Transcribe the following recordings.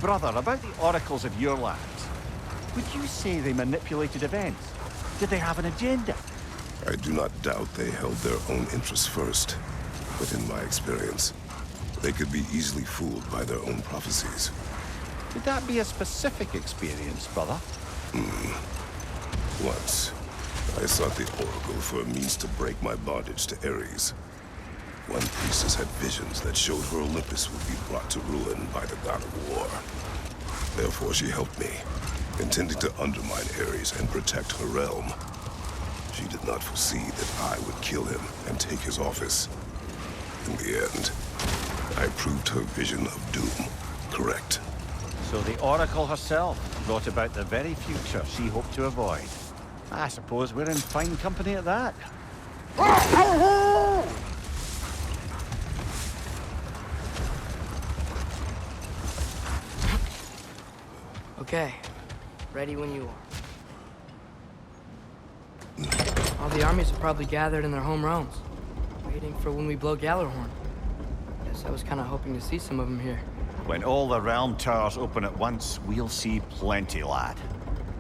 Brother, about the oracles of your lands, would you say they manipulated events? Did they have an agenda? I do not doubt they held their own interests first. But in my experience, they could be easily fooled by their own prophecies. Would that be a specific experience, brother? Once, I sought the Oracle for a means to break my bondage to Ares. One priestess had visions that showed her Olympus would be brought to ruin by the God of War. Therefore, she helped me, intending to undermine Ares and protect her realm. She did not foresee that I would kill him and take his office. In the end, I proved her vision of doom correct. So the Oracle herself brought about the very future she hoped to avoid. I suppose we're in fine company at that. Okay, ready when you are. All the armies are probably gathered in their home realms, waiting for when we blow Gjallarhorn. Guess I was kind of hoping to see some of them here. When all the realm towers open at once, we'll see plenty, lad.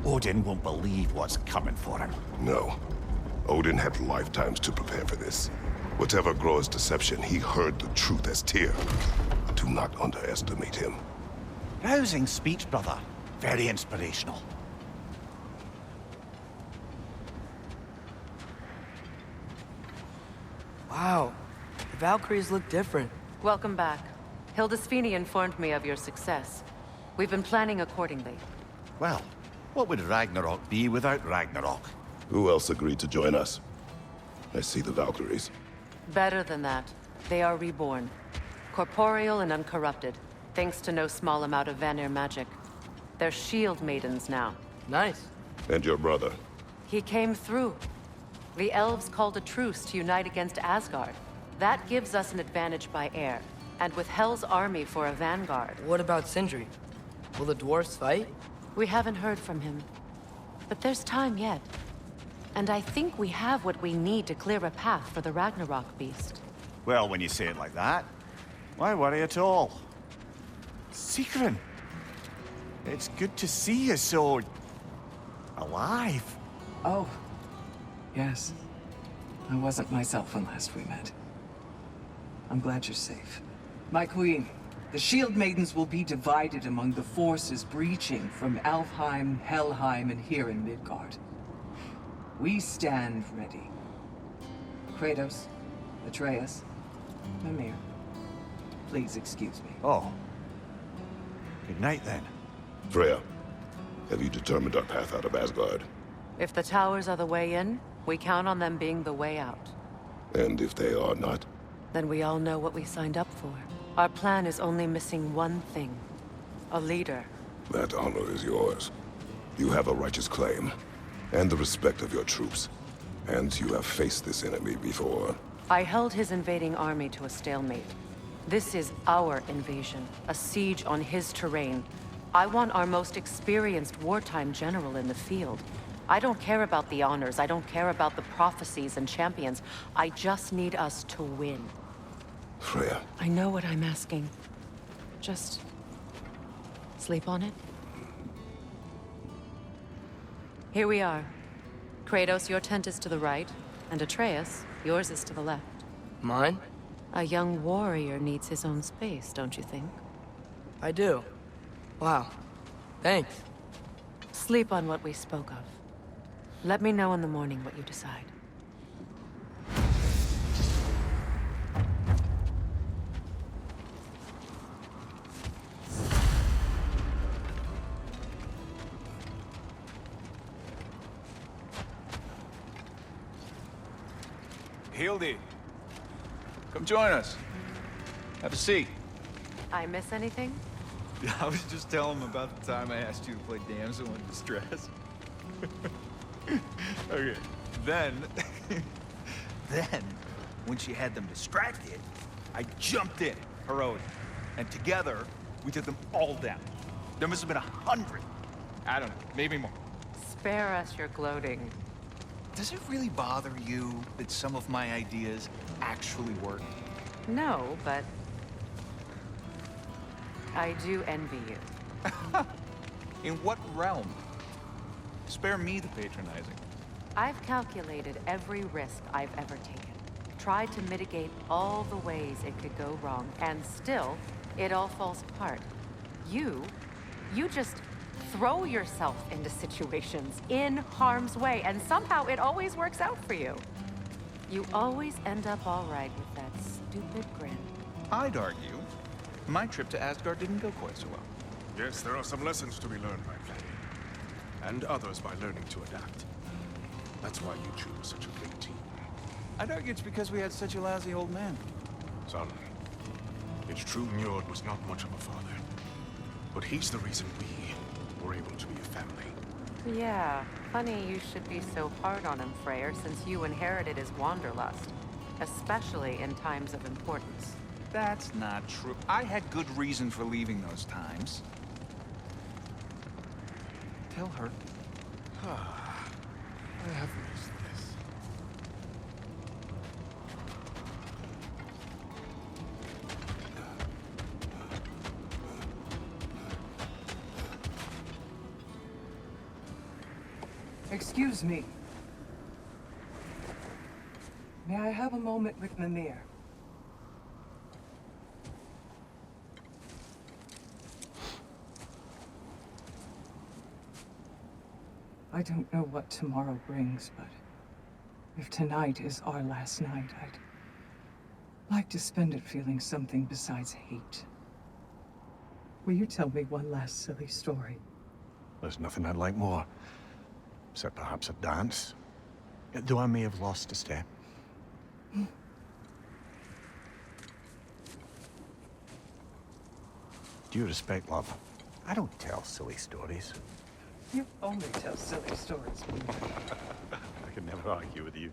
Odin won't believe what's coming for him. No. Odin had lifetimes to prepare for this. Whatever Groa's deception, he heard the truth as Tyr. Do not underestimate him. Rousing speech, brother. Very inspirational. Wow, the Valkyries look different. Welcome back. Hildisvini informed me of your success. We've been planning accordingly. Well, what would Ragnarok be without Ragnarok? Who else agreed to join us? I see the Valkyries. Better than that. They are reborn. Corporeal and uncorrupted, thanks to no small amount of Vanir magic. They're shield maidens now. Nice. And your brother? He came through. The elves called a truce to unite against Asgard. That gives us an advantage by air, and with Hell's army for a vanguard. What about Sindri? Will the dwarves fight? We haven't heard from him. But there's time yet. And I think we have what we need to clear a path for the Ragnarok beast. Well, when you say it like that, why worry at all? Sigrun! It's good to see you so... alive. Oh, yes. I wasn't myself when last we met. I'm glad you're safe. My queen, the Shield Maidens will be divided among the forces breaching from Alfheim, Helheim, and here in Midgard. We stand ready. Kratos, Atreus, Mimir, please excuse me. Oh. Good night, then. Freya, have you determined our path out of Asgard? If the towers are the way in, we count on them being the way out. And if they are not? Then we all know what we signed up for. Our plan is only missing one thing. A leader. That honor is yours. You have a righteous claim, and the respect of your troops. And you have faced this enemy before. I held his invading army to a stalemate. This is our invasion, a siege on his terrain. I want our most experienced wartime general in the field. I don't care about the honors, I don't care about the prophecies and champions. I just need us to win. Freya. I know what I'm asking. Just... sleep on it? Here we are. Kratos, your tent is to the right, and Atreus, yours is to the left. Mine? A young warrior needs his own space, don't you think? I do. Wow. Thanks. Sleep on what we spoke of. Let me know in the morning what you decide. Hildy, come join us. Have a seat. I miss anything? I was just telling him about the time I asked you to play damsel in distress. Okay, then, when she had them distracted, I jumped in, heroic, and together, we took them all down. There must have been 100. I don't know, maybe more. Spare us your gloating. Does it really bother you that some of my ideas actually work? No, but I do envy you. In what realm? Spare me the patronizing. I've calculated every risk I've ever taken, tried to mitigate all the ways it could go wrong, and still, it all falls apart. You just throw yourself into situations in harm's way, and somehow it always works out for you. You always end up all right with that stupid grin. I'd argue my trip to Asgard didn't go quite so well. Yes, there are some lessons to be learned by playing, and others by learning to adapt. That's why you choose such a big team. I'd argue it's because we had such a lousy old man. Son, it's true Njord was not much of a father, but he's the reason we were able to be a family. Yeah, funny you should be so hard on him, Freyr, since you inherited his wanderlust, especially in times of importance. That's not true. I had good reason for leaving those times. Tell her. I have missed this. Excuse me. May I have a moment with Mimir? I don't know what tomorrow brings, but if tonight is our last night, I'd like to spend it feeling something besides hate. Will you tell me one last silly story? There's nothing I'd like more. Except perhaps a dance. Though I may have lost a step. Due respect, love, I don't tell silly stories. You only tell silly stories. I can never argue with you.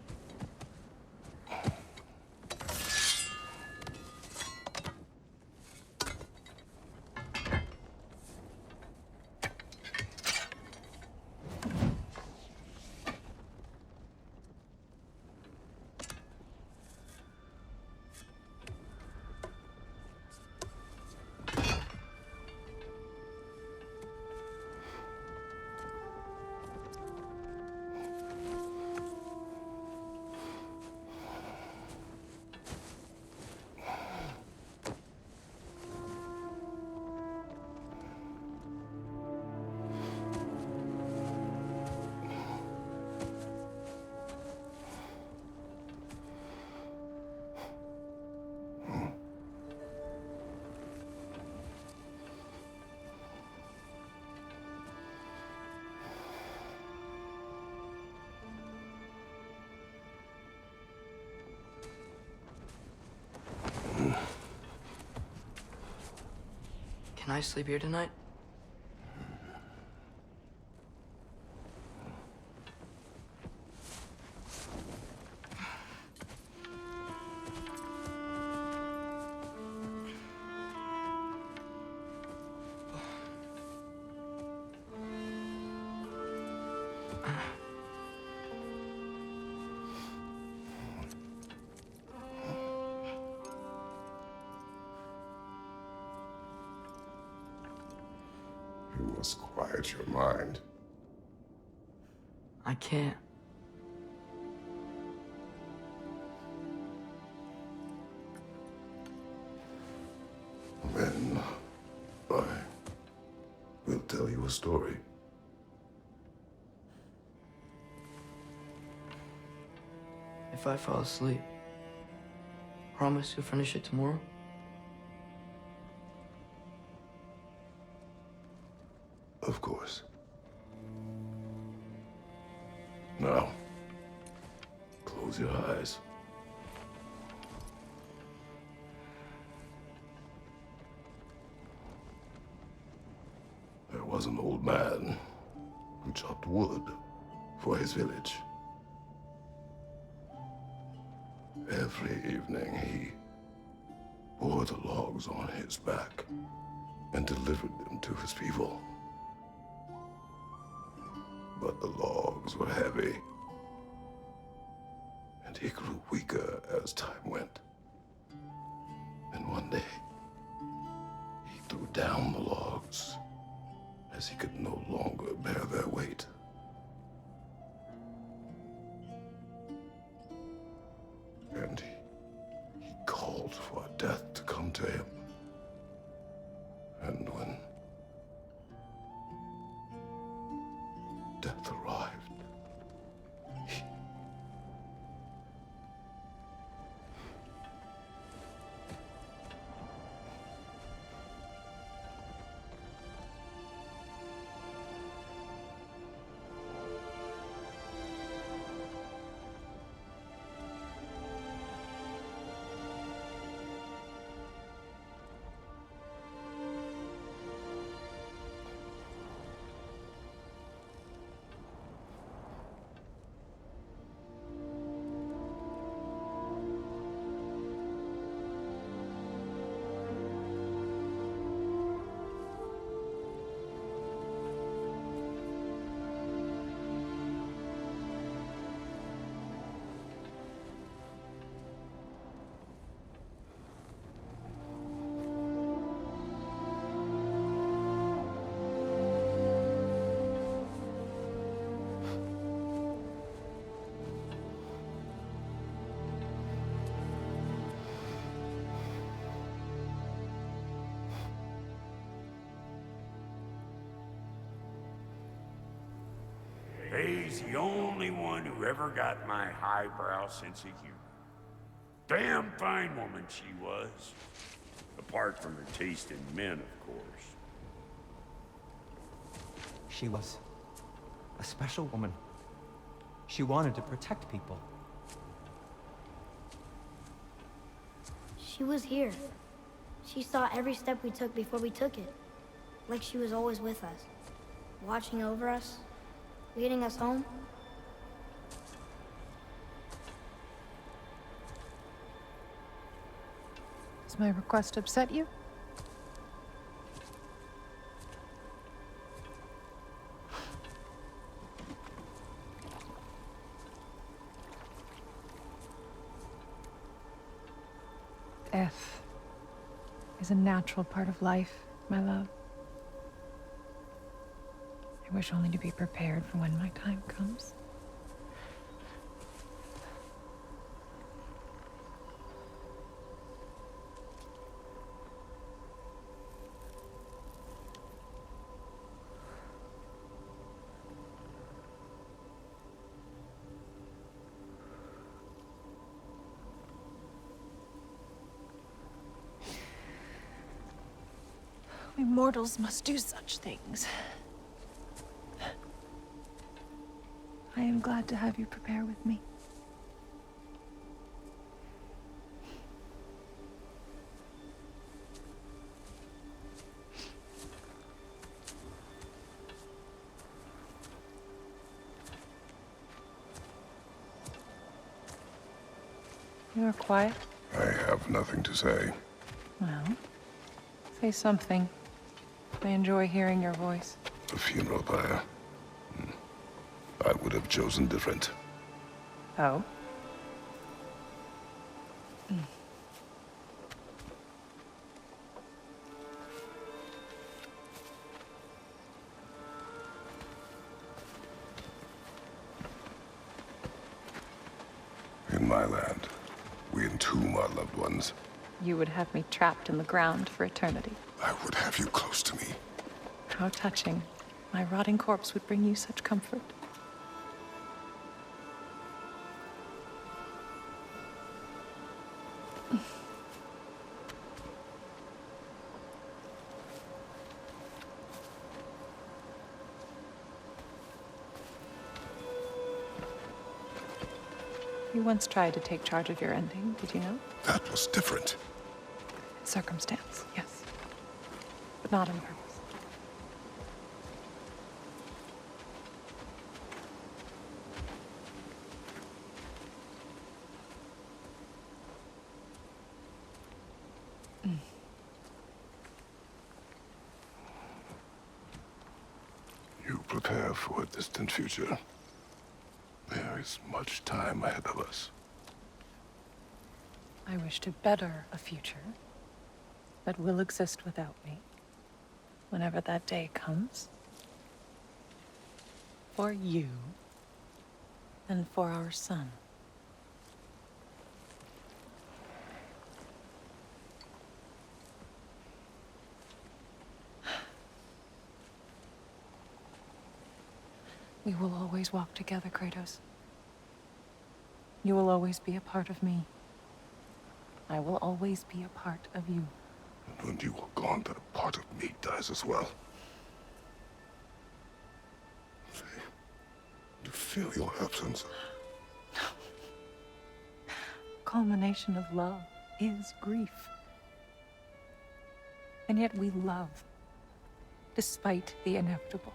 Can I sleep here tonight? You must quiet your mind. I can't. Then I will tell you a story. If I fall asleep, promise you'll finish it tomorrow? Of course. Now, close your eyes. There was an old man who chopped wood for his village. Every evening he bore the logs on his back and delivered them to his people. But the logs were heavy, And he grew weaker as time went. And one day, he threw down the logs as he could no longer bear their weight. And he called for death to come to him. And when death arrived, He's the only one who ever got my highbrow sense of humor. Damn fine woman she was. Apart from her taste in men, of course. She was a special woman. She wanted to protect people. She was here. She saw every step we took before we took it. Like she was always with us. Watching over us. Leading us home. Does my request upset you? Death is a natural part of life, my love. I wish only to be prepared for when my time comes. We mortals must do such things. I am glad to have you prepare with me. You are quiet. I have nothing to say. Well, say something. I enjoy hearing your voice. The funeral pyre. I would have chosen different. Oh? In my land, we entomb our loved ones. You would have me trapped in the ground for eternity. I would have you close to me. How touching. My rotting corpse would bring you such comfort. You once tried to take charge of your ending, did you know? That was different. Circumstance, yes. But not on purpose. You prepare for a distant future. There is much time ahead of us. I wish to better a future that will exist without me, whenever that day comes. For you, and for our son. We will always walk together, Kratos. You will always be a part of me. I will always be a part of you. And when you are gone, that a part of me dies as well. To feel your absence. Culmination of love is grief. And yet we love, despite the inevitable.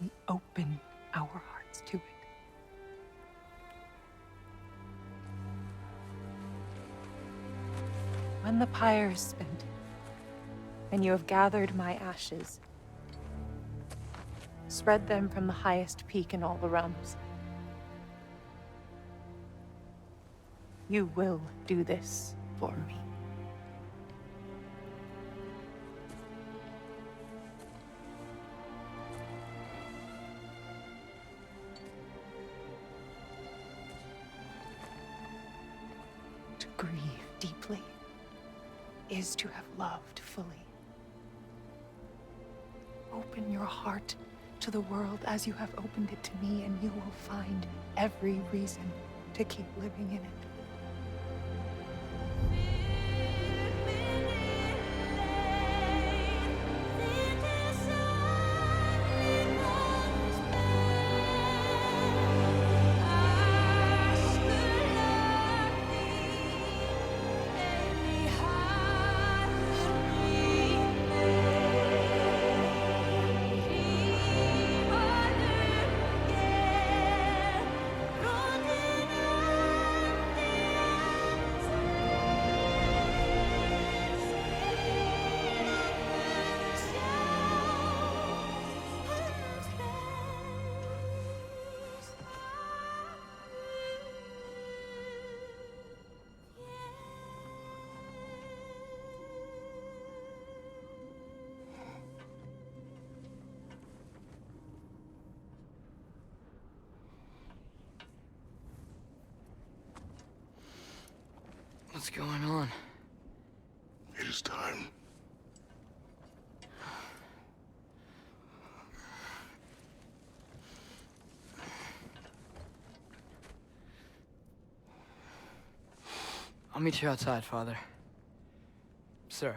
We open our hearts to it. When the pyre is spent, and you have gathered my ashes, spread them from the highest peak in all the realms. You will do this for me. To grieve deeply is to have loved fully. Open your heart to the world as you have opened it to me, and you will find every reason to keep living in it. What's going on? It is time. I'll meet you outside, Father. Sir.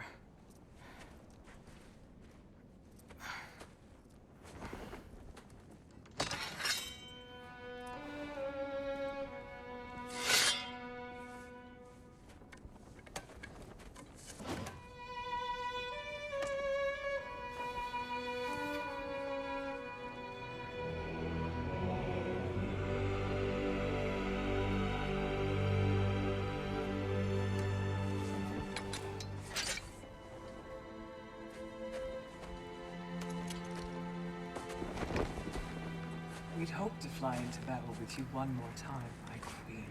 We'd hoped to fly into battle with you one more time, my queen.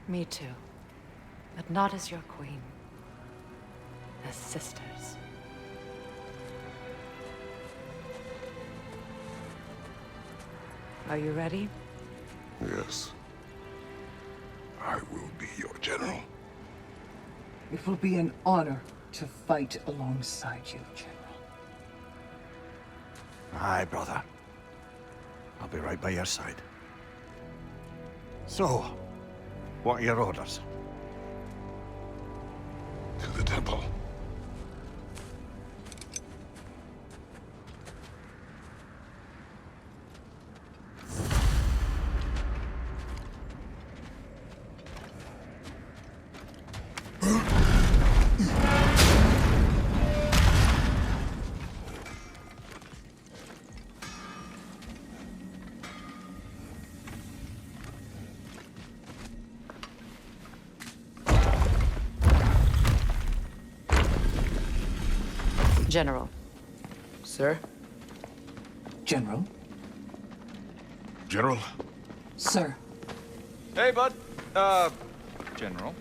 Me too. But not as your queen. As sisters. Are you ready? Yes. I will be your general. It will be an honor to fight alongside you, General. Aye, brother. I'll be right by your side. So, what are your orders? To the temple. General. Sir? General? General? Sir. Hey, bud. General.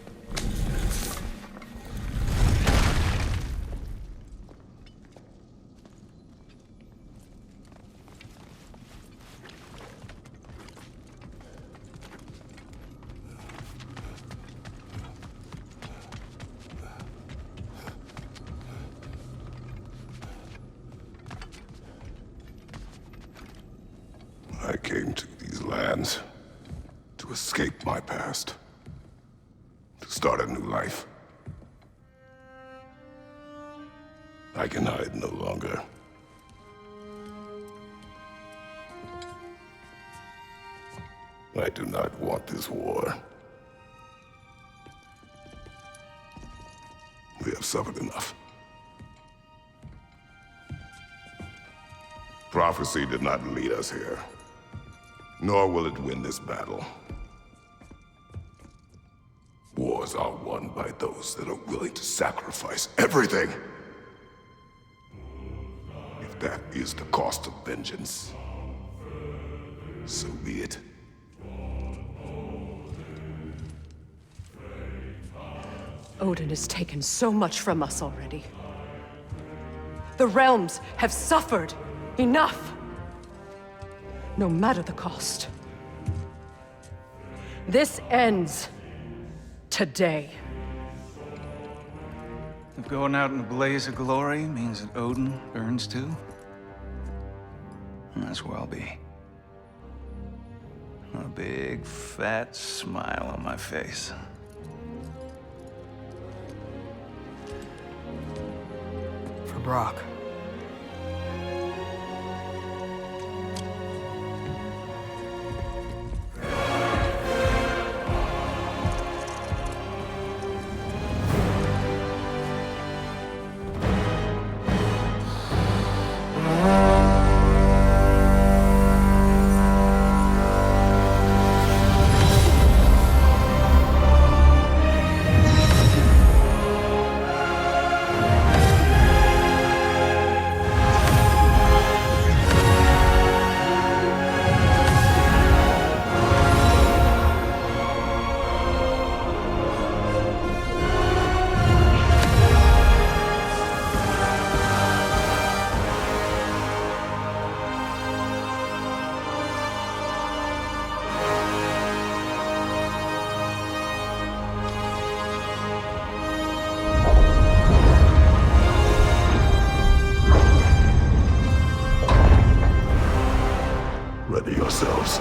I came to these lands to escape my past, to start a new life. I can hide no longer. I do not want this war. We have suffered enough. Prophecy did not lead us here, nor will it win this battle. Wars are won by those that are willing to sacrifice everything. If that is the cost of vengeance, so be it. Odin has taken so much from us already. The realms have suffered enough. No matter the cost. This ends today. If going out in a blaze of glory means that Odin burns too, that's where I'll be. A big, fat smile on my face. For Brock. Ready yourselves.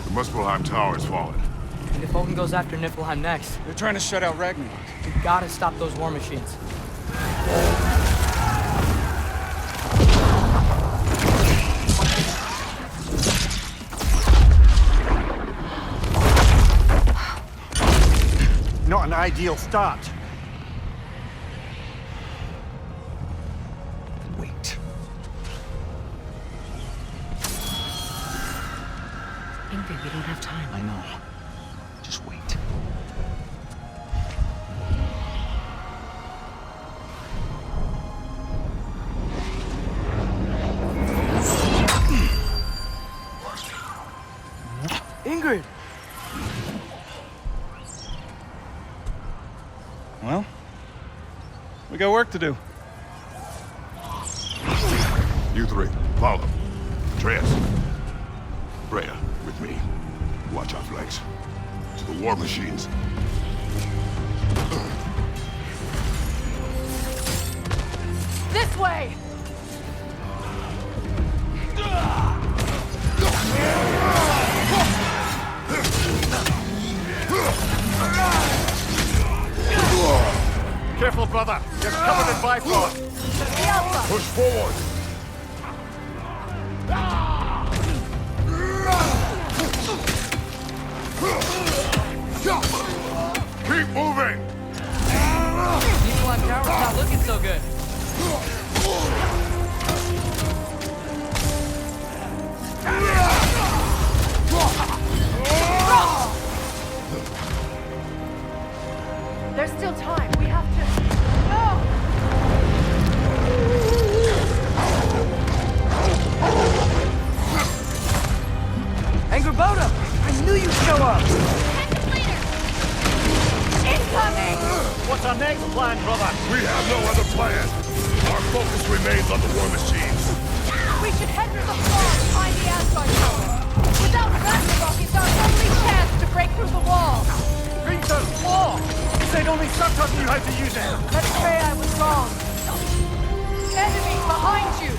The Muspelheim Tower has fallen. And if Odin goes after Niflheim next, They're trying to shut out Ragnarok. we gotta stop those war machines. Not an ideal start. Wait. Ingrid, we don't have time. I know. Just wait. Ingrid! Well, we got work to do. You three, follow. Atreus. Freya, with me. Watch our flanks. To the war machines. This way! Careful, brother. You're covered in Bifrost. Push forward! Keep moving! knew you'd show up! Incoming! What's our next plan, brother? We have no other plan. Our focus remains on the war machines. We should head for the wall behind the Asgard tower. Without Ragnarok, it's our only chance to break through the wall. Peter's law! You said only Sutter knew how to use it! Let's say I was wrong. Enemy behind you!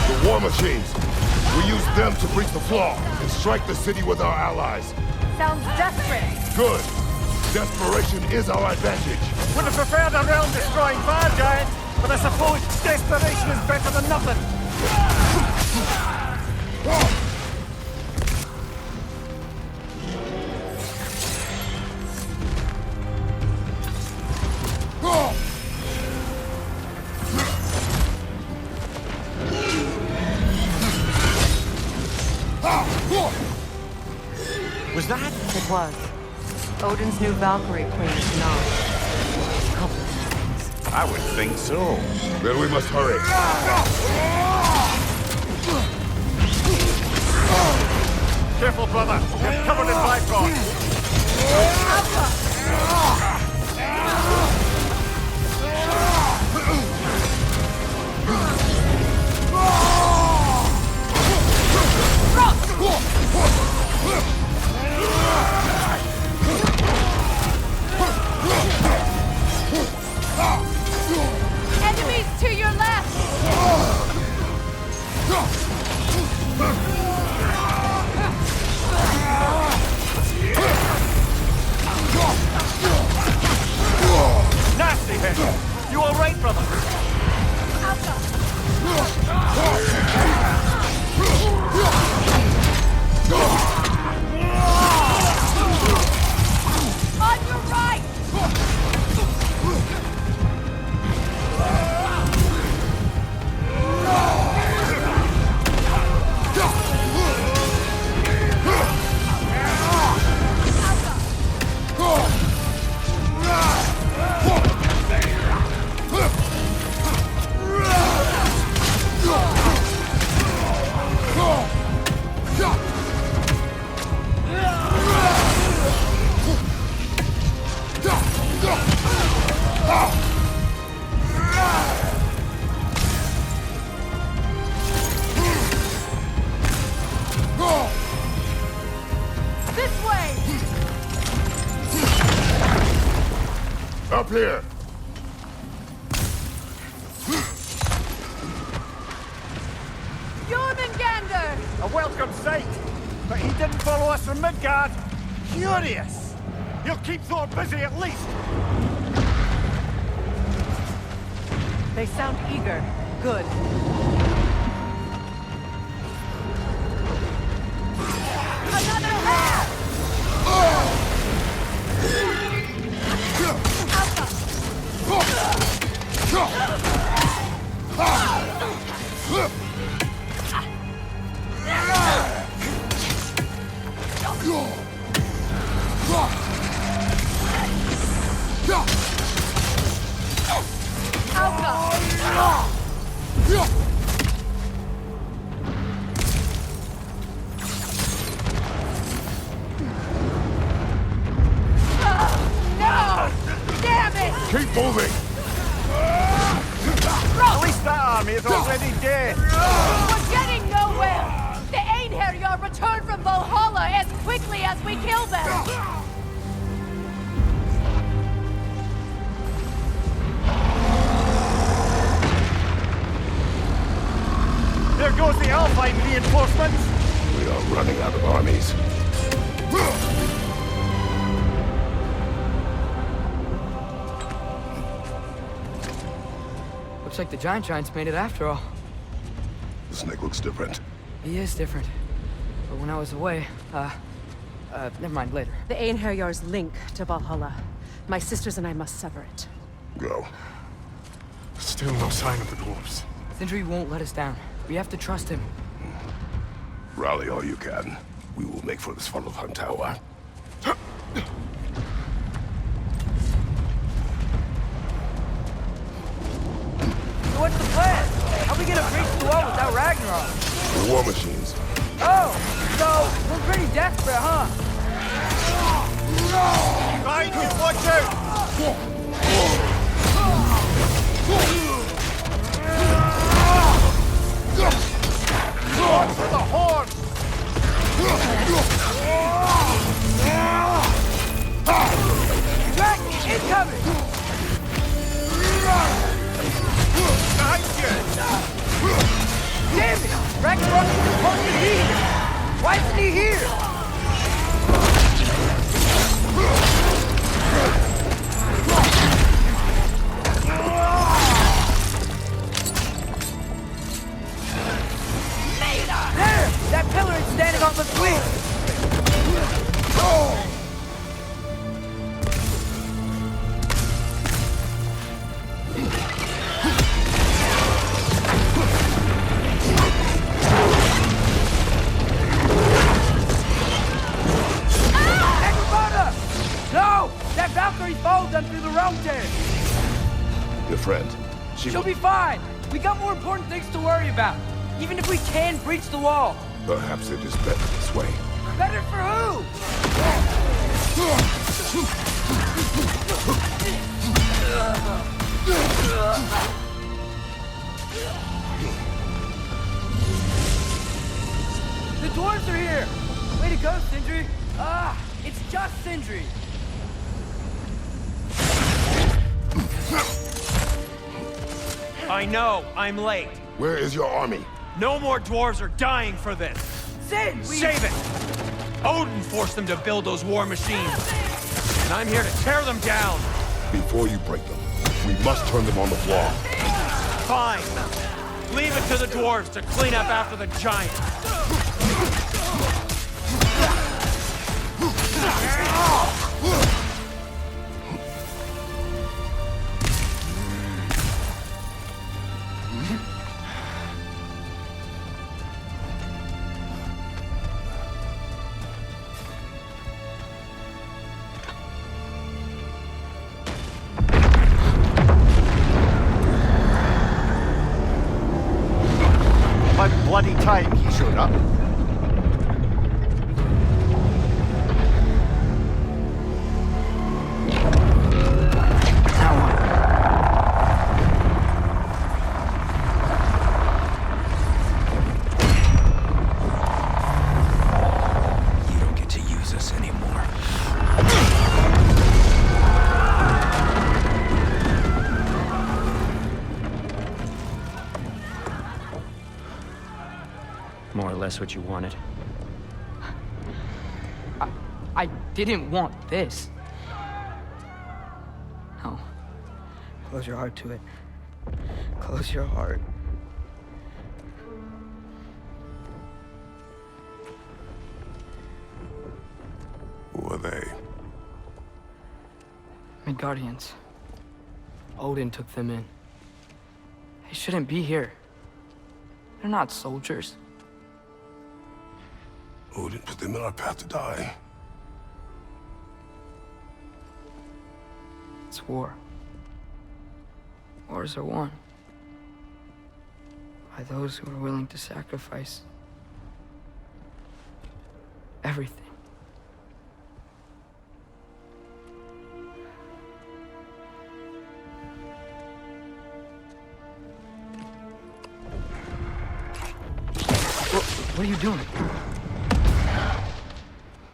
The war machines. We use them to breach the flaw and strike the city with our allies. Sounds desperate. Good. Desperation is our advantage. Would have preferred a realm-destroying fire giant, but I suppose desperation is better than nothing. Was that? It was. Odin's new Valkyrie queen is not. I would think so. Then we must hurry. Careful, brother. You're covered in Bifrost. Enemies to your left! Nasty hit. You all right, brother? On your right! This way! Up here. Jormungandr! A welcome sight. But he didn't follow us from Midgard. Curious. He'll keep Thor busy at least. They sound eager. Good. Another half! Keep moving! At least that army is already dead. We're getting nowhere! The Einherjar return from Valhalla as quickly as we kill them! There goes the Alpine reinforcements. We are running out of armies. Looks like the Giants made it after all. The snake looks different. He is different. But when I was away, never mind, later. The Einherjar's link to Valhalla. My sisters and I must sever it. Go. Still no sign of the dwarves. Sindri won't let us down. We have to trust him. Rally all you can. We will make for this funnel hunt tower. So what's the plan? How are we gonna breach the wall without Ragnarok? The war machines. Oh, so we're pretty desperate, huh? Behind you, watch out! For the horn! Dragon, incoming! Behind you! Damn it! Ragnarok is supposed to be here! Why isn't he here? There! That pillar is standing on the swing! No! That Valkyrie followed them through the realm tear! Your friend. She'll be fine! We got more important things to worry about! Even if we can breach the wall! Perhaps it is better this way. Better for who? The dwarves are here! Way to go, Sindri! It's just Sindri! I know, I'm late. Where is your army? No more dwarves are dying for this. Sin! Save it! Odin forced them to build those war machines. And I'm here to tear them down. Before you break them, we must turn them on the floor. Fine. Leave it to the dwarves to clean up after the giants. About bloody time he showed up. You don't get to use us anymore. More or less what you wanted. I didn't want this. No. Close your heart to it. Close your heart. Who are they? Midgardians. Odin took them in. They shouldn't be here. They're not soldiers. Odin put them in our path to die. It's war. Wars are won by those who are willing to sacrifice everything. What are you doing?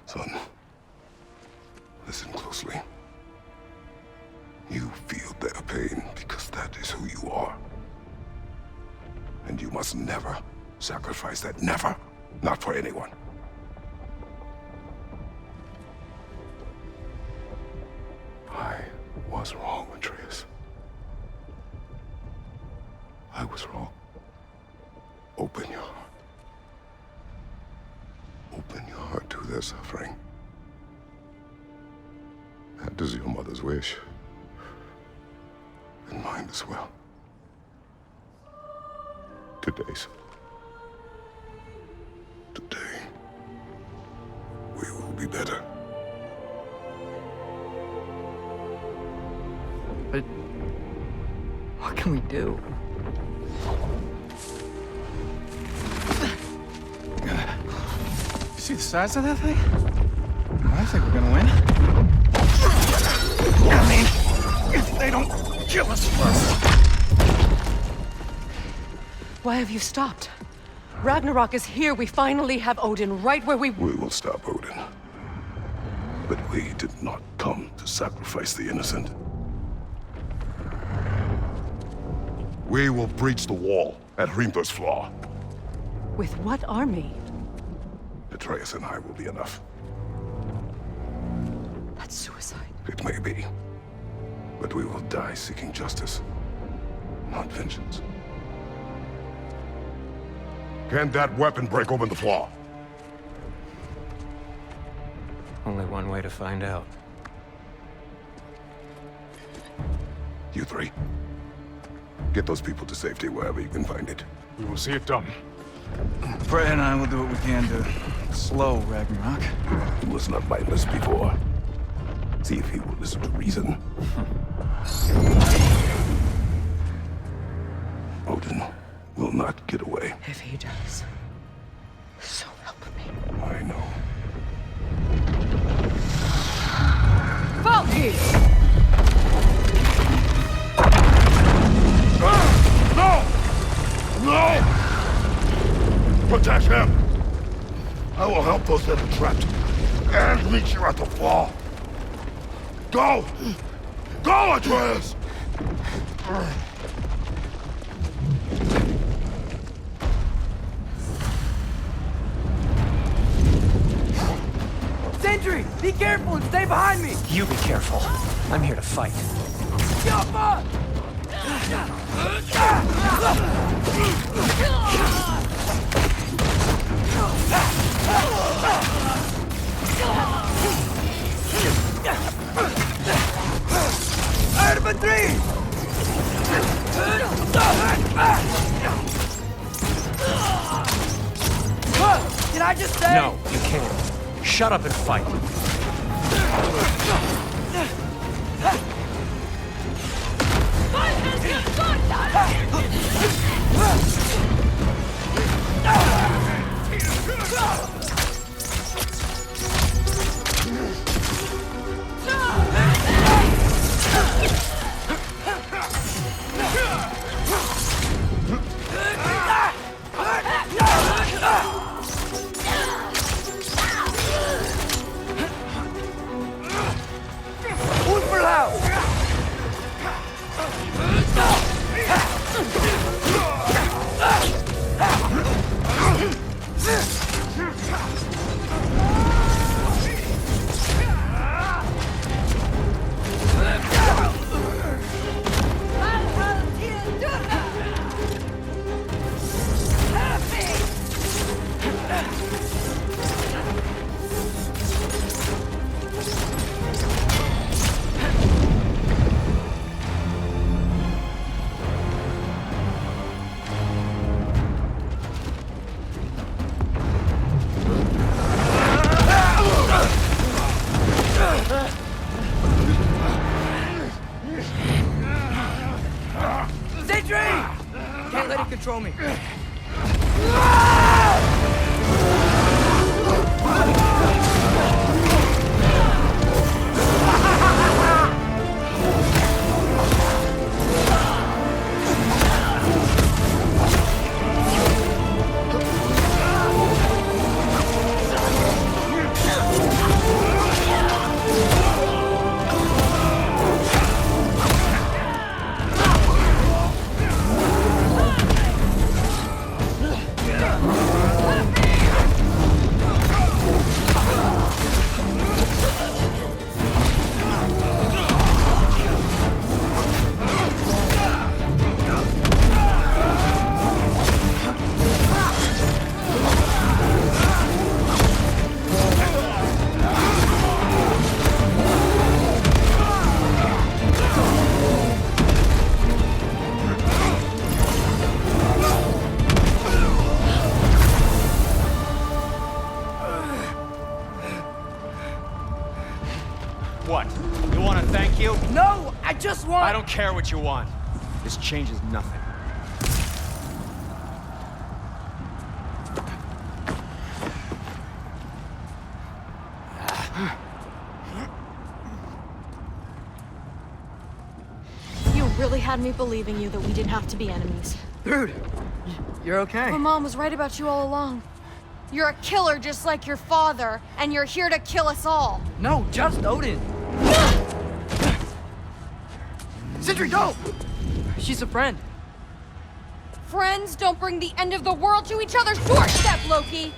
Son, listen closely. You feel their pain because that is who you are. And you must never sacrifice that. Never. Not for anyone. I was wrong, Atreus. I was wrong. Open your heart. Open your heart to their suffering. That is your mother's wish. And mine as well. Today's. Today, we will be better. But what can we do? See the size of that thing? I think we're gonna win. I mean, if they don't kill us first. Why have you stopped? Ragnarok is here. We finally have Odin right where we... We will stop Odin. But we did not come to sacrifice the innocent. We will breach the wall at Hrimthor's Flaw. With what army? Atreus and I will be enough. That's suicide. It may be. But we will die seeking justice, not vengeance. Can that weapon break open the flaw? Only one way to find out. You three. Get those people to safety wherever you can find it. We will see it done. Freya and I will do what we can to slow Ragnarok. He was not mindless before. See if he will listen to reason. Odin will not get away. If he does, so help me. I know. Valky! No! No! Protect him! I will help those that are trapped. And meet you at the fall. Go! Go, Atreus! Sentry! Be careful and stay behind me! You be careful. I'm here to fight. Yappa! Infantry! Can I just say? No, you can't. Shut up and fight. Can't let it control me. want... I don't care what you want. This changes nothing. You really had me believing you that we didn't have to be enemies. Dude, you're okay. My mom was right about you all along. You're a killer just like your father, and you're here to kill us all. No, just Odin. Sindri, go! She's a friend. Friends don't bring the end of the world to each other's doorstep, Loki!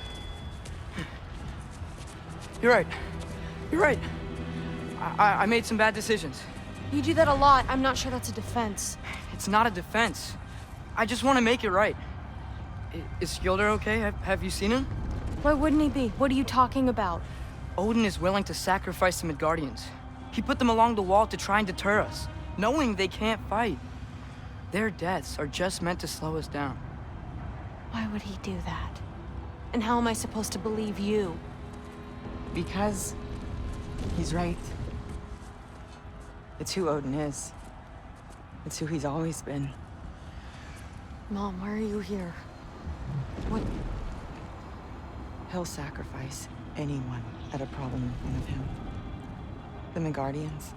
You're right. You're right. I made some bad decisions. You do that a lot. I'm not sure that's a defense. It's not a defense. I just want to make it right. Is Skilder okay? Have you seen him? Why wouldn't he be? What are you talking about? Odin is willing to sacrifice the Midgardians. He put them along the wall to try and deter us, knowing they can't fight. Their deaths are just meant to slow us down. Why would he do that? And how am I supposed to believe you? Because he's right. It's who Odin is. It's who he's always been. Mom, why are you here? What? He'll sacrifice anyone at a problem in front of him. The Midgardians.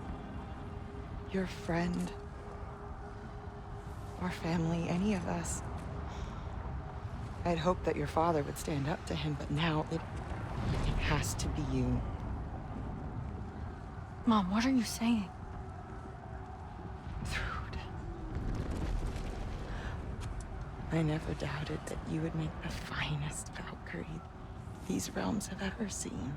Your friend. Our family, any of us. I'd hoped that your father would stand up to him, but now it has to be you. Mom, what are you saying? Thrud. I never doubted that you would make the finest Valkyrie these realms have ever seen.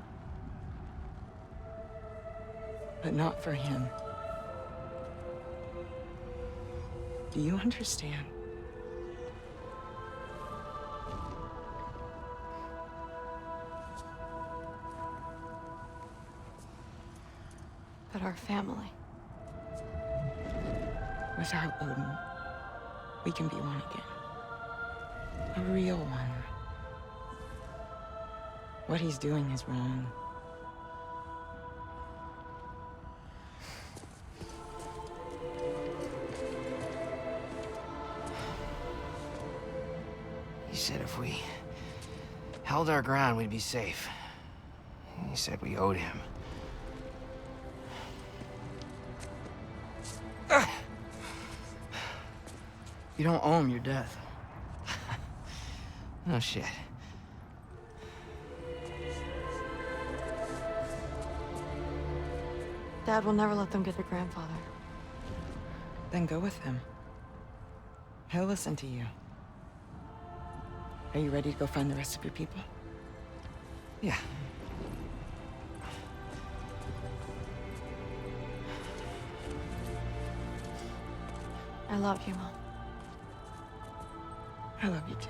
But not for him. Do you understand? But our family. Without Odin, we can be one again. A real one. What he's doing is wrong. He said if we held our ground, we'd be safe. He said we owed him. You don't owe him your death. No shit. Dad will never let them get their grandfather. Then go with him. He'll listen to you. Are you ready to go find the rest of your people? Yeah. I love you, Mom. I love you too.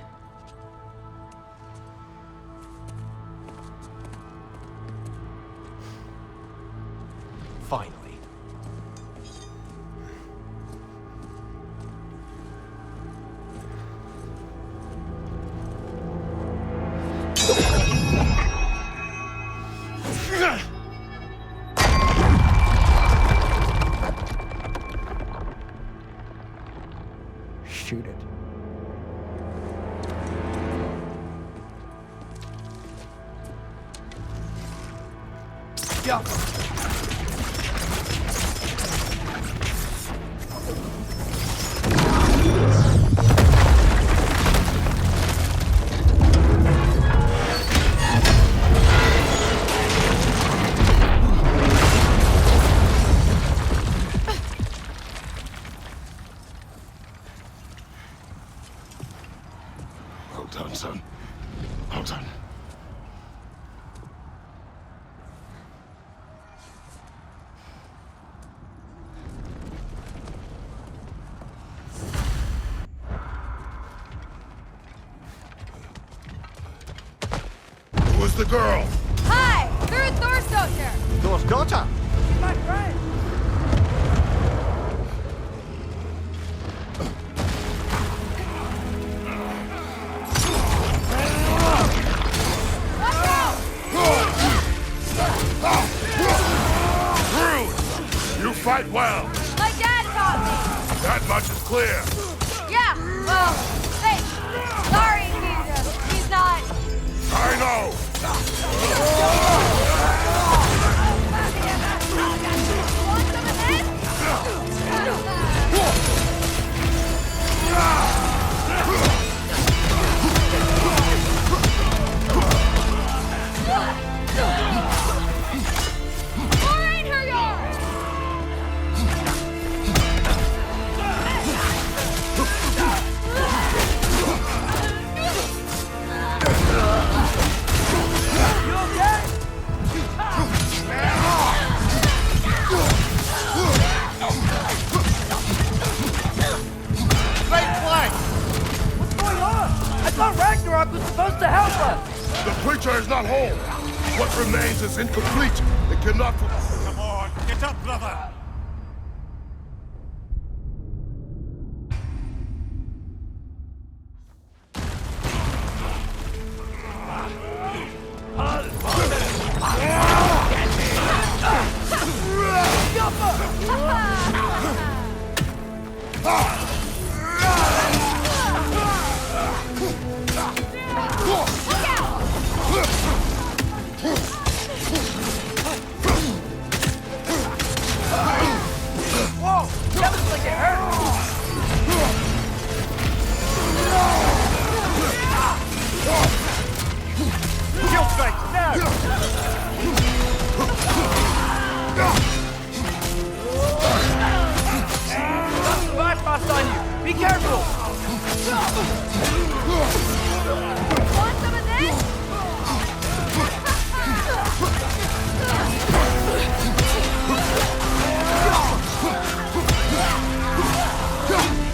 Finally. Shoot it. Yeah. Well done, son. Well done. Who was the girl? Hi! Third Thor's out here! Thor's daughter! She's my friend! You fight well! My dad taught Asgard is clear. Yeah, well, hey, sorry, he's not. I know. Ragnarok was supposed to help us! The preacher is not whole. What remains is incomplete. It cannot... Come on, get up, brother! Be careful! Want some of this?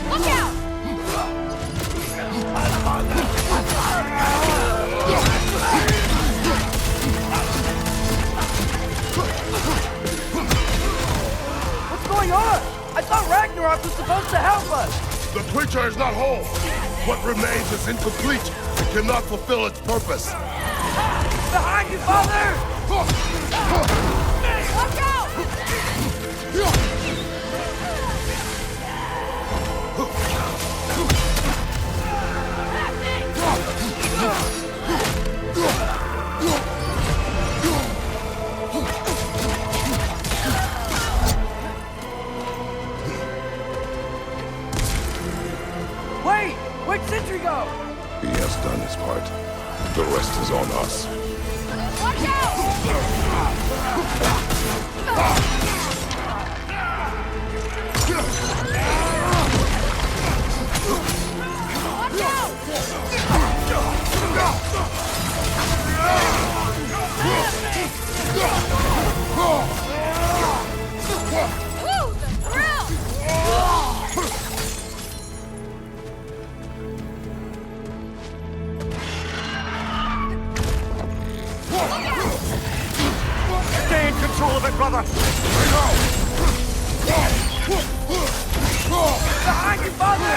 Look out! What's going on? I thought Ragnarok was supposed to help us! The preacher is not whole. What remains is incomplete. It cannot fulfill its purpose. Behind you, Father! Watch out! Wait! Where'd Sentry go? He has done his part. The rest is on us. Watch out! Woo! The thrill! Stay in control of it, brother! Behind you, Father!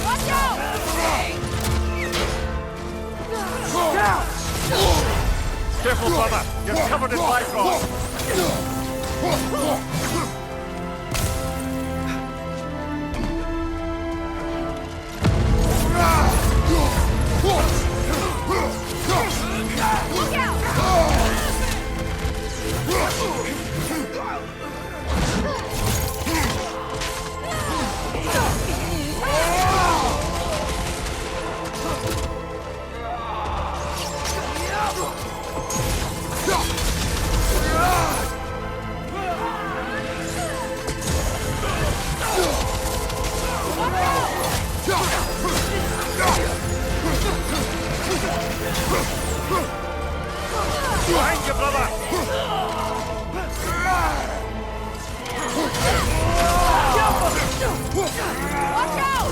Watch out! Careful, brother! You're covered in Bifrost! Look out! Behind you, brother! Watch out!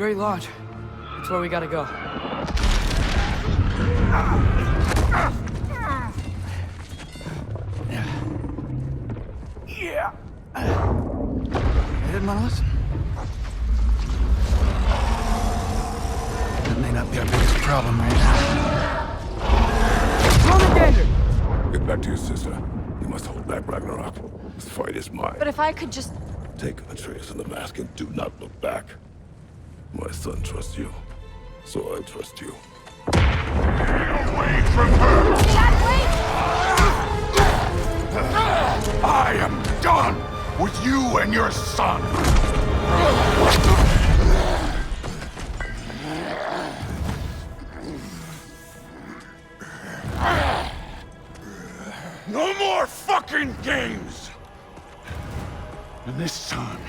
Great Lodge. That's where we gotta go. Yeah. I didn't want to listen. That may not be our biggest problem right now. Roman Gander! Get back to your sister. You must hold back Ragnarok. This fight is mine. But if I could just... Take Atreus and the mask and do not look back. My son trusts you, so I trust you. Away from her! I am done with you and your son! No more fucking games! And this time,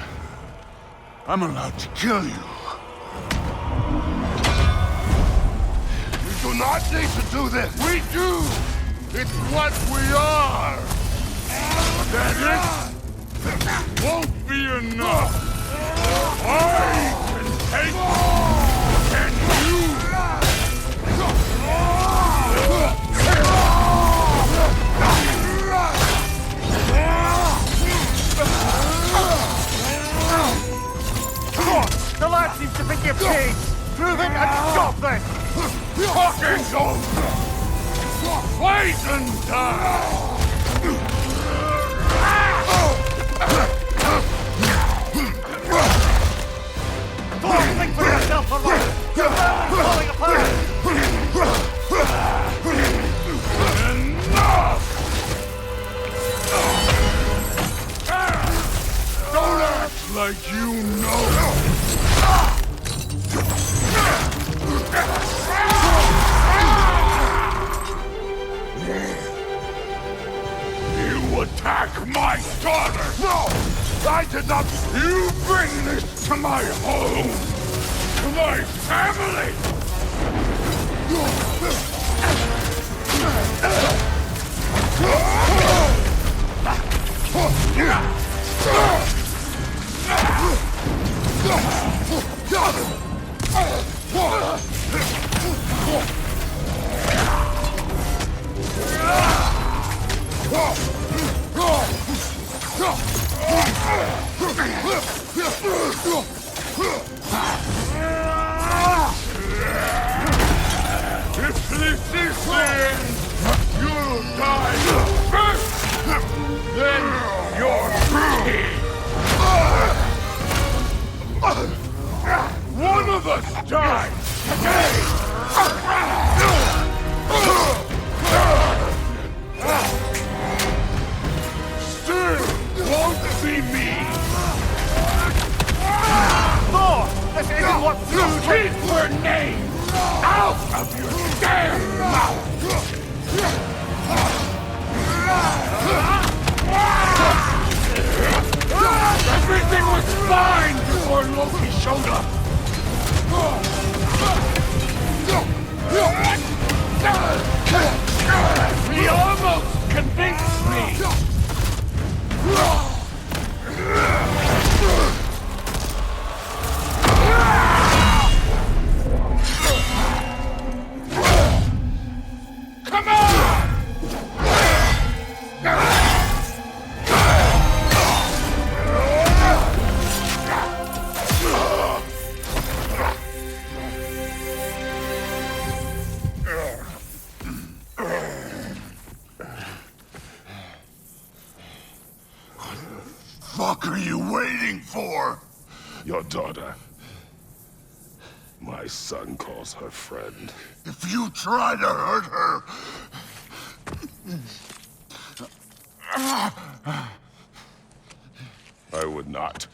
I'm allowed to kill you. We do not need to do this! We do! It's what we are! That it won't be enough! I can take more than you! The lad seems to think you're pigs! Prove it and stop them! Talking's over! Fight and die! Don't think for yourself for once! Your family's falling apart! Enough! Don't act like you know! You attack my daughter! No! I did not! You bring this to my home! To my family! If this is the end, you'll die first! Then you're free! One of us dies today! Still won't be me! Thor! This isn't what You keep her name out of your damn mouth! Everything was fine before Loki showed up! He almost convinced me! Come on! What the fuck are you waiting for? Your daughter. My son calls her friend. If you try to hurt her... I would not.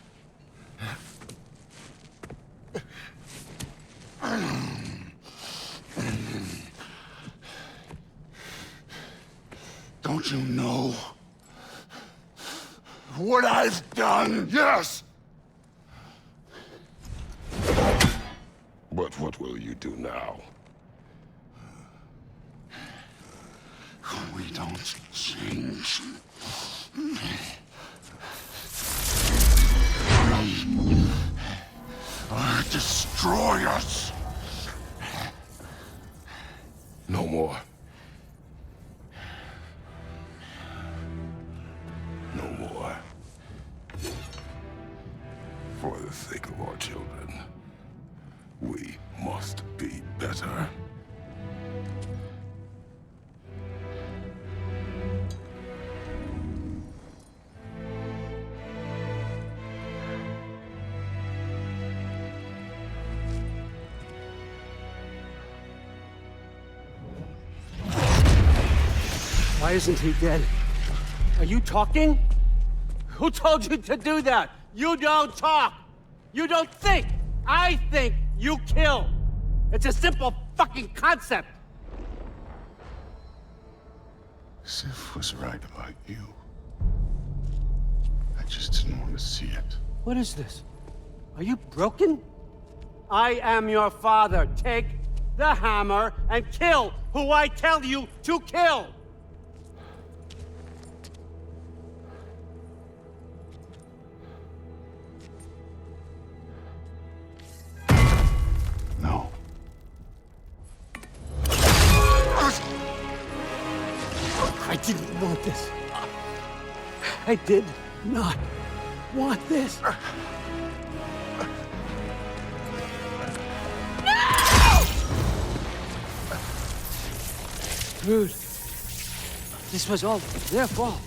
Don't you know what I've done? Yes! But what will you do now? We don't change. We are destroyed. destroy us. No more. No more. For the sake of our children, we must be better. Why isn't he dead? Are you talking? Who told you to do that? You don't talk! You don't think! I think, you kill! It's a simple fucking concept! Sif was right about you. I just didn't want to see it. What is this? Are you broken? I am your father. Take the hammer and kill who I tell you to kill! No. I didn't want this. I did not want this. Dude, this was all their fault.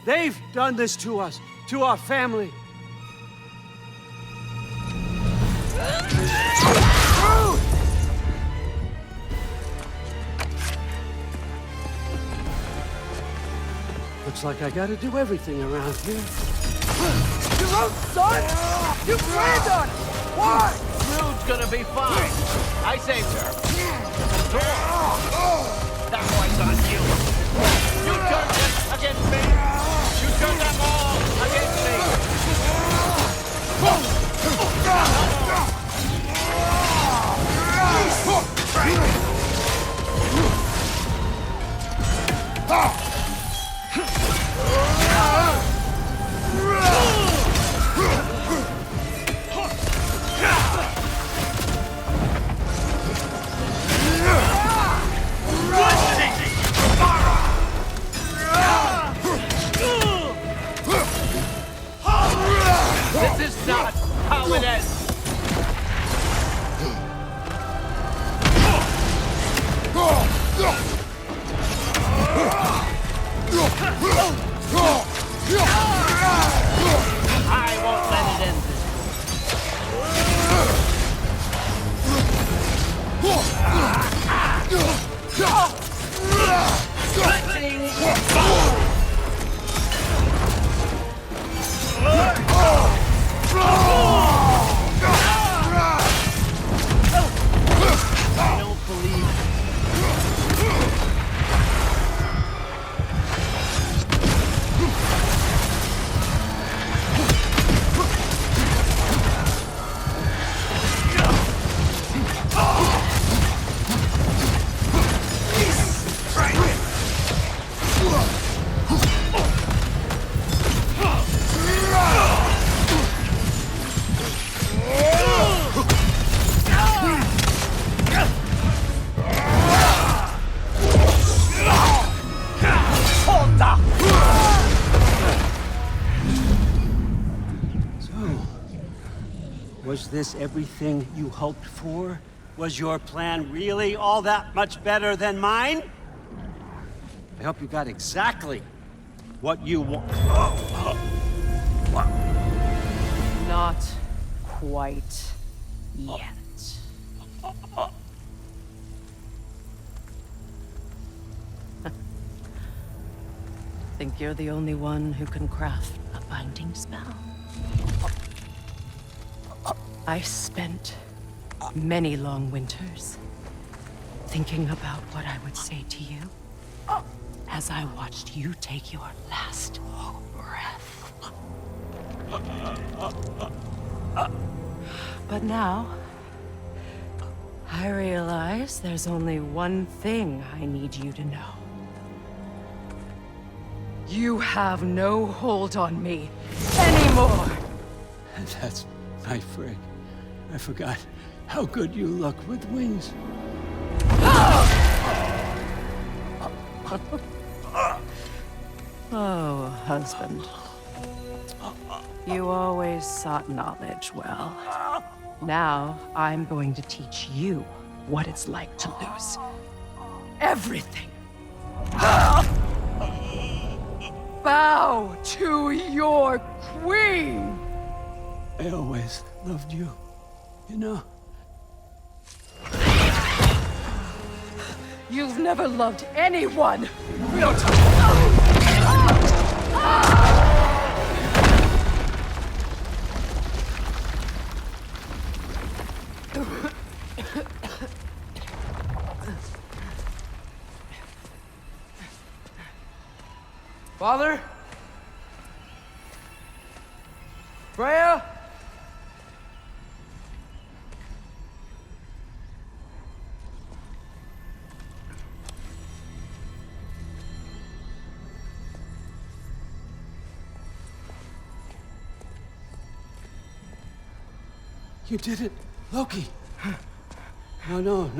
They've done this to us, to our family. Looks like I gotta do everything around here. Your own son? You planned on it! Why? Rude's gonna be fine. I saved her. That boy's on you. You turned them against me. You turned them all against me. This is not how it ends. I won't let it end I don't believe Was this everything you hoped for? Was your plan really all that much better than mine? I hope you got exactly what you want. Not quite yet. Think you're the only one who can craft a binding spell? I spent many long winters thinking about what I would say to you as I watched you take your last breath. But now, I realize there's only one thing I need you to know. You have no hold on me anymore. That's my friend. I forgot how good you look with wings. Oh, husband. You always sought knowledge well. Now, I'm going to teach you what it's like to lose everything. Bow to your queen! I always loved you, you know. You've never loved anyone! Father? Freya? You did it, Loki. No,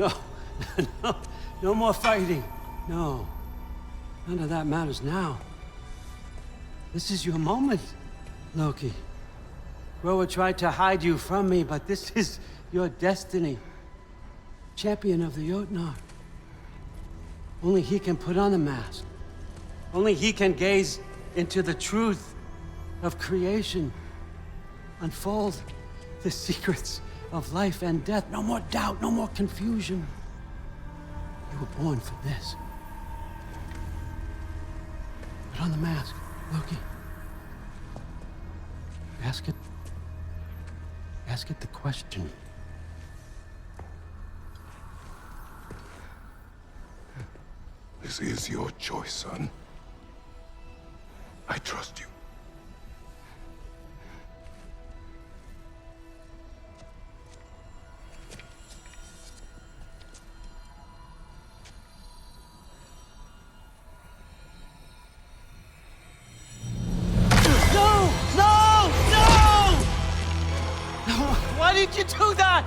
no more fighting. No, none of that matters now. This is your moment, Loki. Groa tried to hide you from me, but this is your destiny. Champion of the Jotnar. Only he can put on the mask. Only he can gaze into the truth of creation. Unfold the secrets of life and death. No more doubt, no more confusion. You were born for this. Put on the mask, Loki. Ask it the question. This is your choice, son. I trust you. Why did you do that?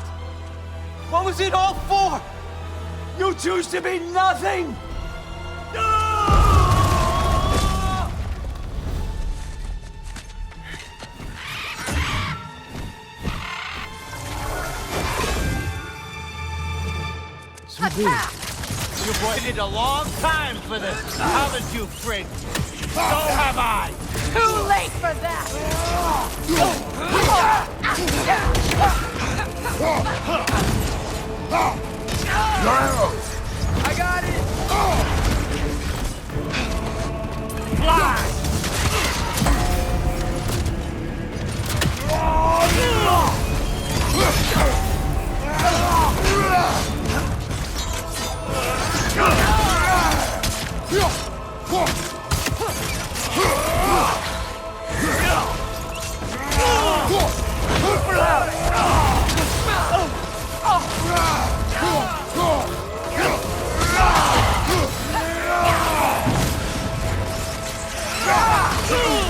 What was it all for? You choose to be nothing! Attack! You've waited a long time for this, haven't you, Fred? So have I! Too late for that! Your arrows! I got it! Fly!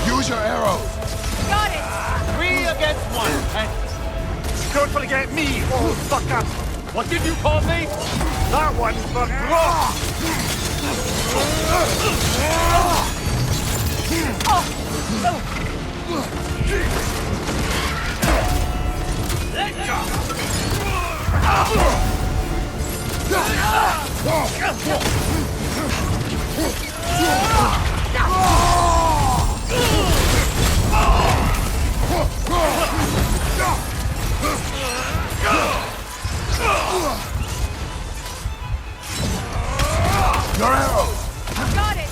Use your arrows! Got it! 3 against 1, and Don't forget me, old fucker! what did you call me? That one's for Groa! Your arrows! Got it!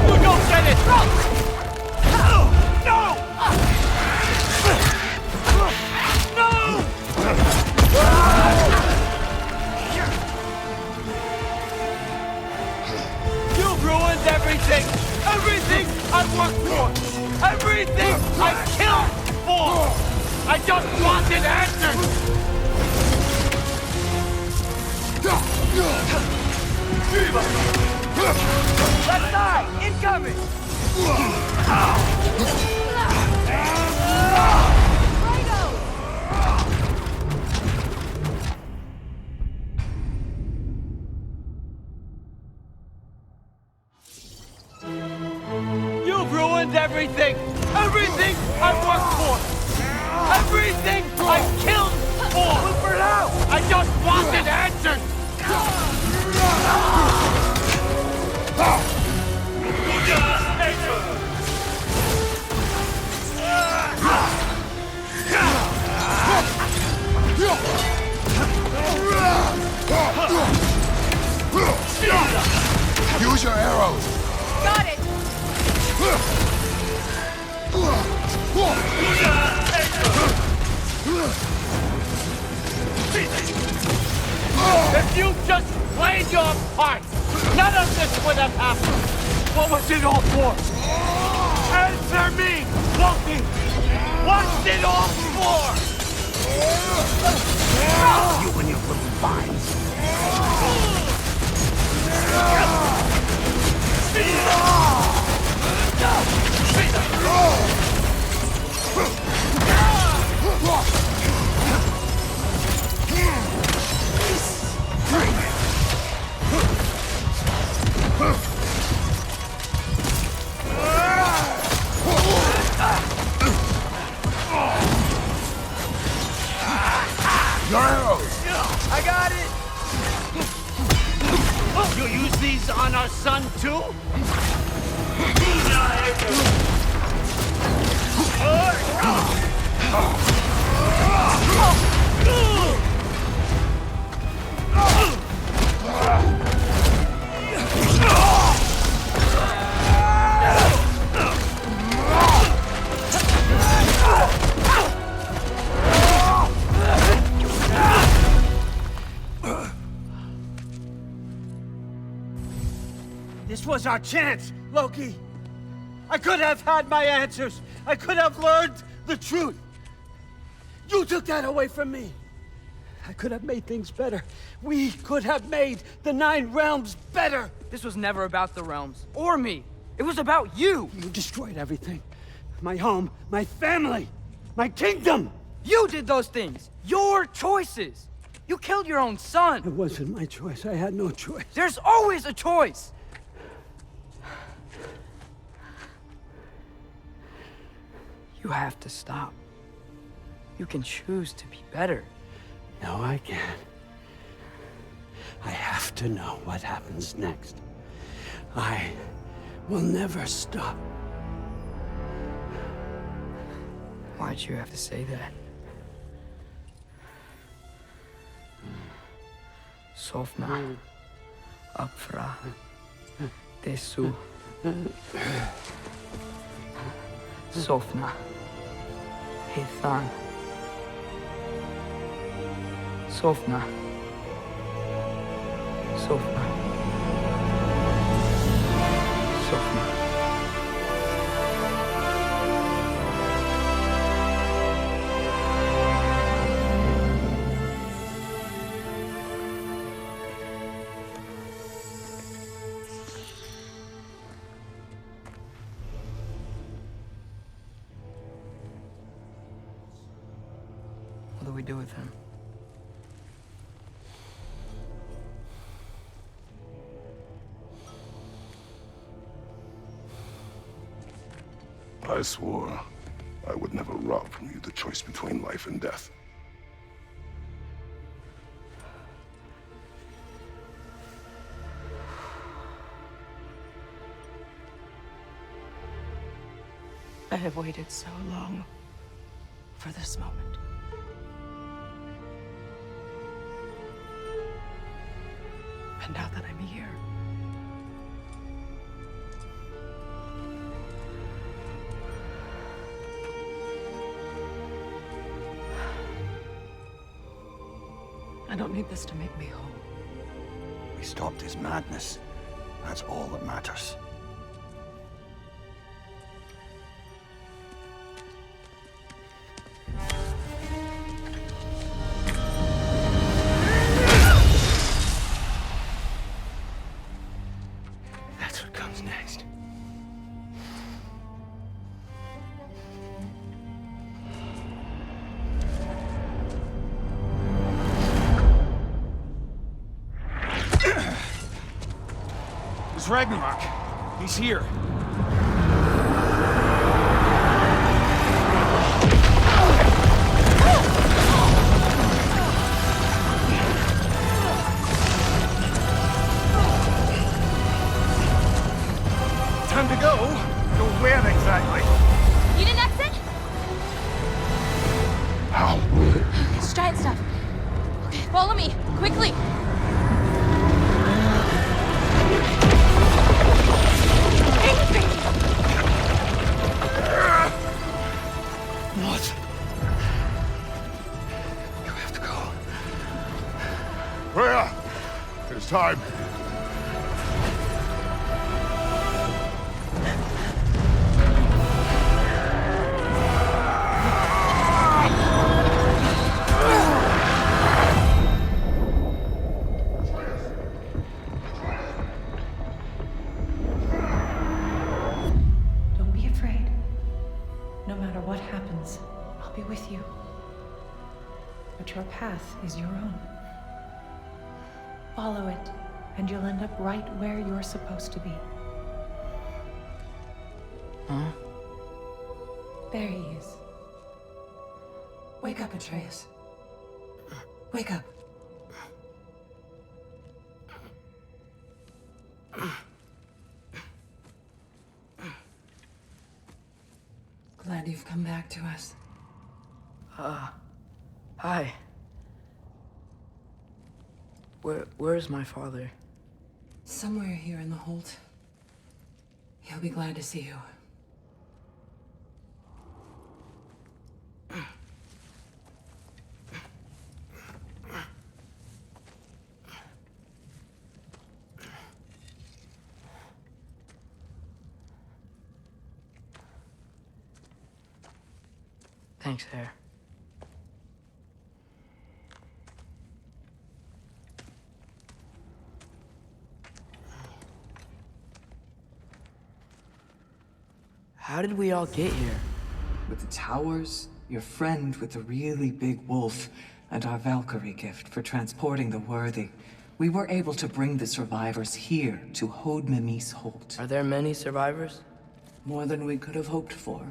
You don't get it! You ruined worked for! Everything I killed for! I just wanted answers! Left side! Incoming! You've ruined everything! Everything I worked for! Everything I killed for! Look for now! I just wanted answers! Use your arrows! Got it! If you just played your part, none of this would have happened! What was it all for? Answer me, Loki! What's it all for? You and your little vines. Your arrows! I got it! You use these on our son, too? This was our chance, Loki. I could have had my answers. I could have learned the truth. You took that away from me. I could have made things better. We could have made the 9 realms better. This was never about the realms, or me. It was about you! You destroyed everything. My home, my family, my kingdom! You did those things! Your choices! You killed your own son! It wasn't my choice. I had no choice. There's always a choice! You have to stop. You can choose to be better. No, I can't. I have to know what happens next. I will never stop. Why'd you have to say that? Sofna. Apfra. Desu. Sofna. Hithan. Sofna. Sofna. Sofna. What do we do with him? I swore I would never rob from you the choice between life and death. I have waited so long for this moment. And now that I'm here, I don't need this to make me whole. We stopped his madness. That's all that matters. It's Ragnarok. He's here. Time to go? Go where exactly? You didn't exit? How? It's giant stuff. Okay, follow me, quickly. What? You have to go. Freya! It's time. Don't be afraid. No matter what happens, I'll be with you. But your path is your own. Follow it, and you'll end up right where you're supposed to be. Huh? There he is. Wake up, Atreus. Wake up. Glad you've come back to us. Hi. Where's my father? Somewhere here in the hold. He'll be glad to see you. Thanks, Hare. How did we all get here? With the towers, your friend with the really big wolf, and our Valkyrie gift for transporting the worthy, we were able to bring the survivors here to Hod Mimi's Holt. Are there many survivors? More than we could have hoped for.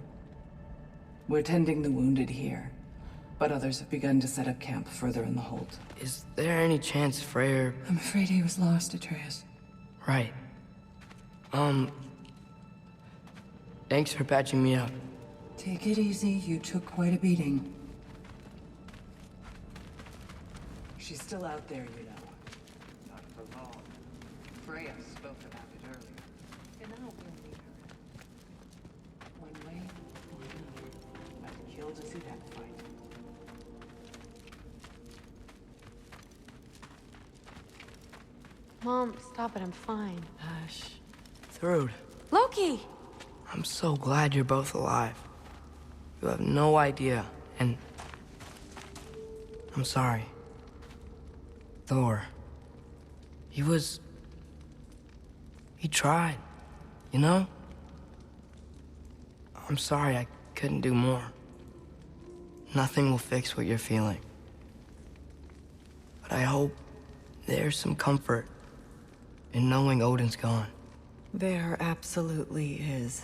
We're tending the wounded here, but others have begun to set up camp further in the Holt. Is there any chance Freyr... I'm afraid he was lost, Atreus. Right. Thanks for patching me up. Take it easy. You took quite a beating. She's still out there, you know. Not for long. Freya spoke about it earlier. And now we'll meet her. One way or another. I'd kill to see that fight. Mom, stop it. I'm fine. Hush. Thrud, Loki! I'm so glad you're both alive. You have no idea, and... I'm sorry. Thor. He tried, you know? I'm sorry I couldn't do more. Nothing will fix what you're feeling. But I hope there's some comfort in knowing Odin's gone. There absolutely is.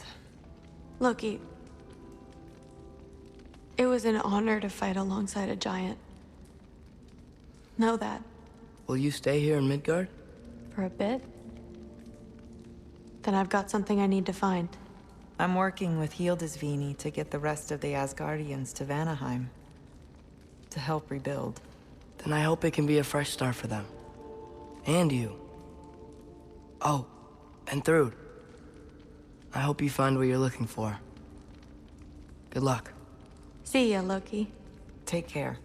Loki, it was an honor to fight alongside a giant. Know that. Will you stay here in Midgard? For a bit? Then I've got something I need to find. I'm working with Hildisvíni to get the rest of the Asgardians to Vanaheim. To help rebuild. Then I hope it can be a fresh start for them. And you. Oh, and Thrud. I hope you find what you're looking for. Good luck. See ya, Loki. Take care.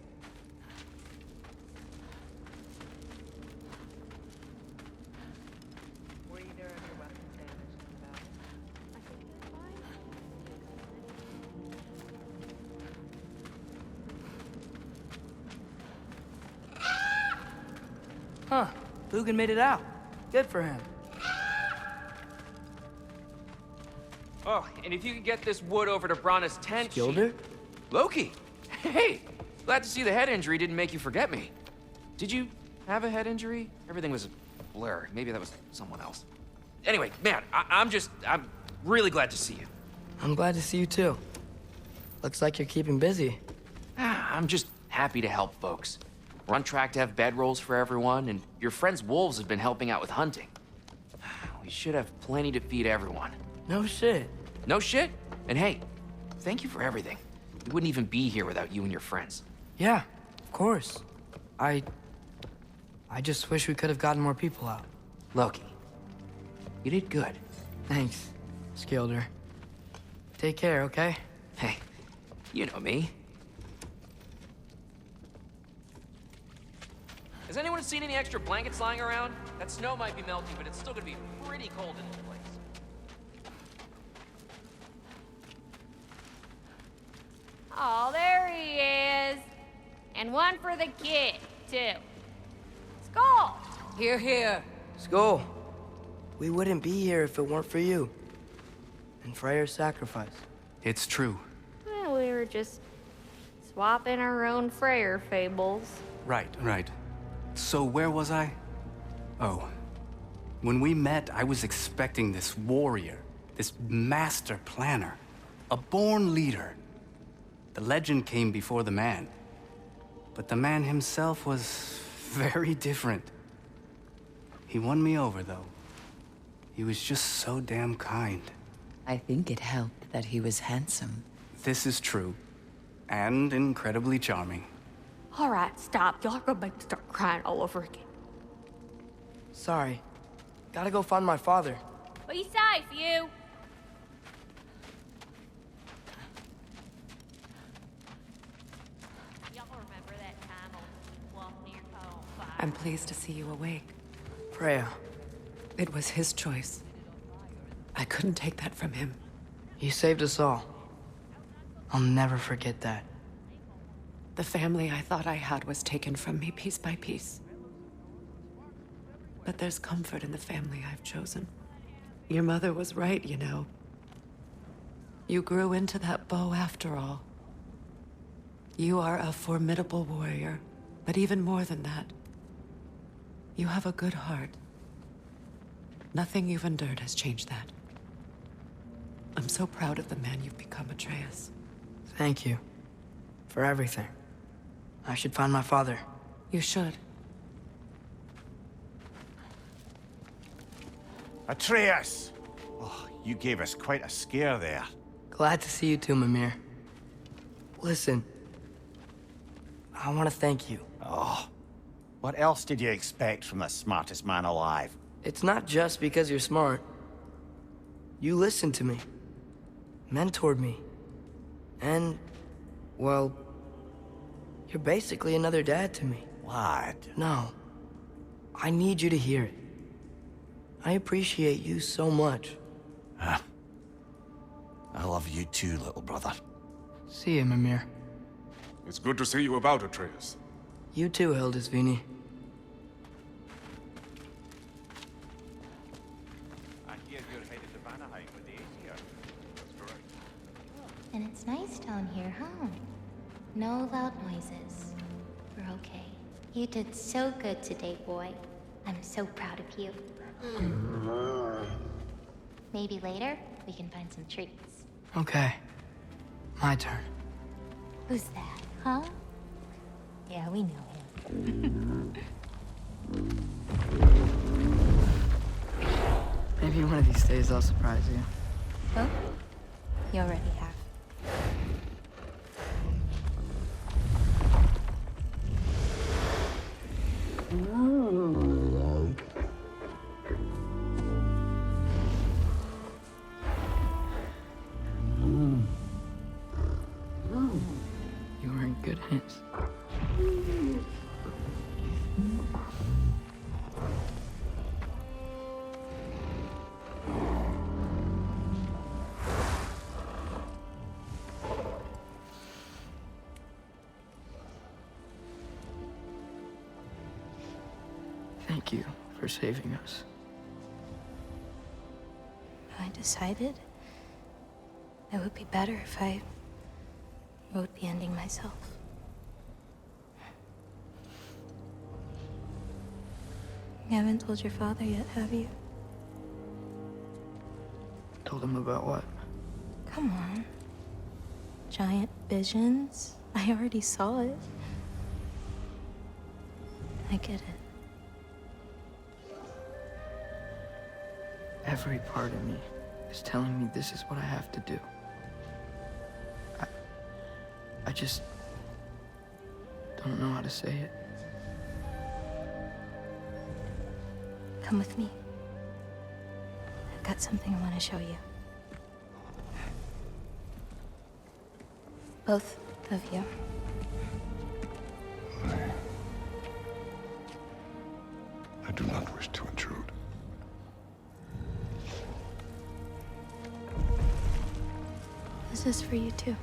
Huh. Lugan made it out. Good for him. Oh, and if you could get this wood over to Brana's tent... Skilder? Loki! Hey! Glad to see the head injury didn't make you forget me. Did you have a head injury? Everything was a blur. Maybe that was someone else. Anyway, man, I'm really glad to see you. I'm glad to see you too. Looks like you're keeping busy. I'm just happy to help folks. We're on track to have bedrolls for everyone, and your friend's wolves have been helping out with hunting. We should have plenty to feed everyone. No shit. No shit? And hey, thank you for everything. We wouldn't even be here without you and your friends. Yeah, of course. I just wish we could have gotten more people out. Loki, you did good. Thanks, Skilder. Take care, okay? Hey, you know me. Has anyone seen any extra blankets lying around? That snow might be melting, but it's still gonna be pretty cold in this place. Oh, there he is. And one for the kid, too. Skull! Here, here. Skull. We wouldn't be here if it weren't for you. And Freyr's sacrifice. It's true. Well, we were just swapping our own Freyr fables. Right. So where was I? Oh. When we met, I was expecting this warrior, this master planner, a born leader. The legend came before the man. But the man himself was very different. He won me over, though. He was just so damn kind. I think it helped that he was handsome. This is true. And incredibly charming. All right, stop. Y'all are gonna make me start crying all over again. Sorry. Gotta go find my father. Be safe, you. Y'all remember that time on Bluff near Cone Fire? I'm pleased to see you awake. Freya. It was his choice. I couldn't take that from him. You saved us all. I'll never forget that. The family I thought I had was taken from me piece by piece. But there's comfort in the family I've chosen. Your mother was right, you know. You grew into that bow after all. You are a formidable warrior, but even more than that, you have a good heart. Nothing you've endured has changed that. I'm so proud of the man you've become, Atreus. Thank you. For everything. I should find my father. You should. Atreus! Oh, you gave us quite a scare there. Glad to see you too, Mimir. Listen. I want to thank you. Oh. What else did you expect from the smartest man alive? It's not just because you're smart. You listened to me. Mentored me. And, well, you're basically another dad to me. Lad. No. I need you to hear it. I appreciate you so much. I love you too, little brother. See you, Mimir. It's good to see you about, Atreus. You too, Hildisvíni. I hear you're headed to Vanaheim with the Aesir. That's correct. And it's nice down here, huh? No loud noises. We're okay. You did so good today, boy. I'm so proud of you. Maybe later, we can find some treats. Okay. My turn. Who's that, huh? Yeah, we know him. Maybe one of these days I'll surprise you. Oh? You already have. You were in good hands. Thank you for saving us. I decided it would be better if I wrote the ending myself. You haven't told your father yet, have you? Told him about what? Come on. Giant visions? I already saw it. I get it. Every part of me is telling me this is what I have to do. I just don't know how to say it. Come with me. I've got something I want to show you. Both of you. I do not wish to intrude. This is for you too.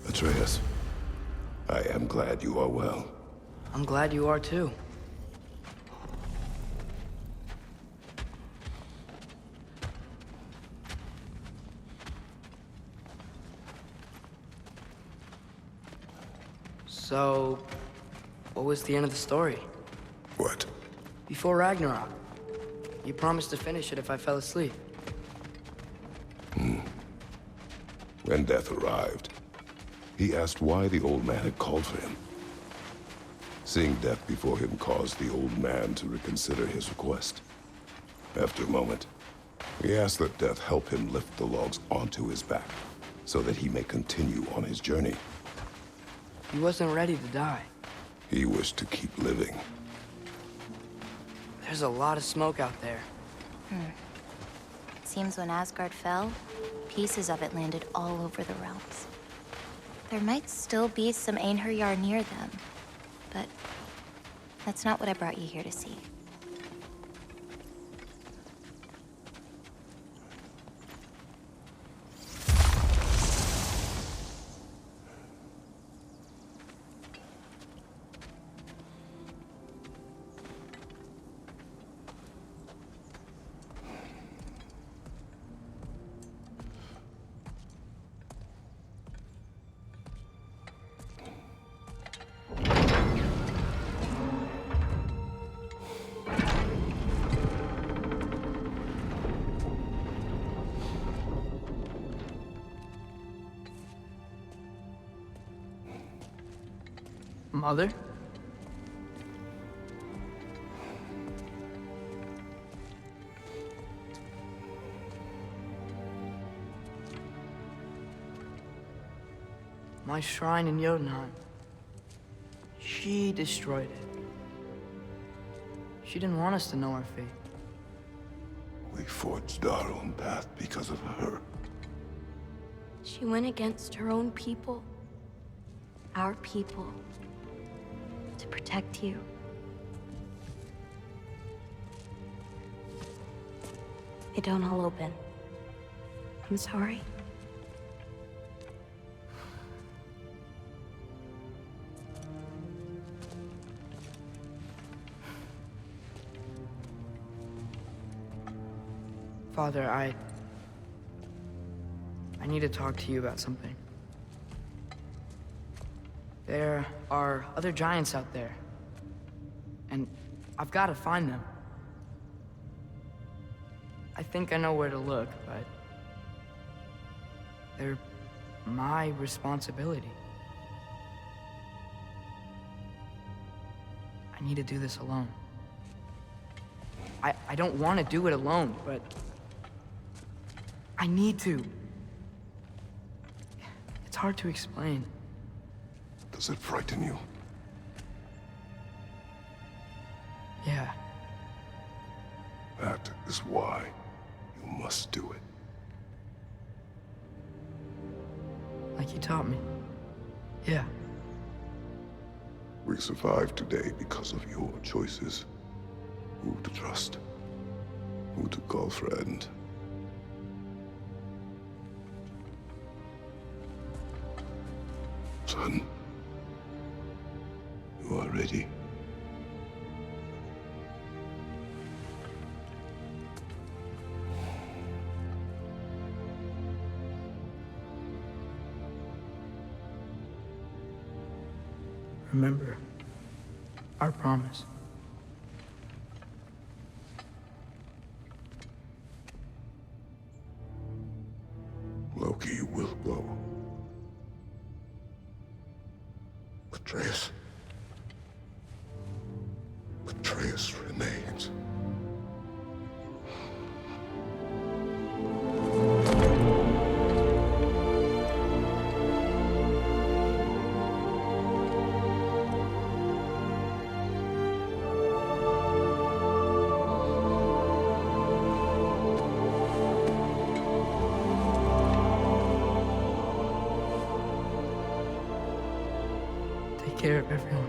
Atreus, I am glad you are well. I'm glad you are too. So, what was the end of the story? What? Before Ragnarok. You promised to finish it if I fell asleep. When death arrived, he asked why the old man had called for him. Seeing death before him caused the old man to reconsider his request. After a moment, he asked that death help him lift the logs onto his back, so that he may continue on his journey. He wasn't ready to die. He wished to keep living. There's a lot of smoke out there. It seems when Asgard fell, pieces of it landed all over the realms. There might still be some Einherjar near them, but that's not what I brought you here to see. Mother? My shrine in Jotunheim. She destroyed it. She didn't want us to know our fate. We forged our own path because of her. She went against her own people. Our people. To protect you. They don't all open. I'm sorry. Father, I need to talk to you about something. There are other giants out there, and I've got to find them. I think I know where to look, but they're my responsibility. I need to do this alone. I don't want to do it alone, but I need to. It's hard to explain. Does it frighten you? Yeah. That is why you must do it. Like you taught me. Yeah. We survive today because of your choices. Who to trust, who to call friend. Son, you are ready. Remember our promise. Loki will go. Atreus. Atreus remains. Take care of everyone.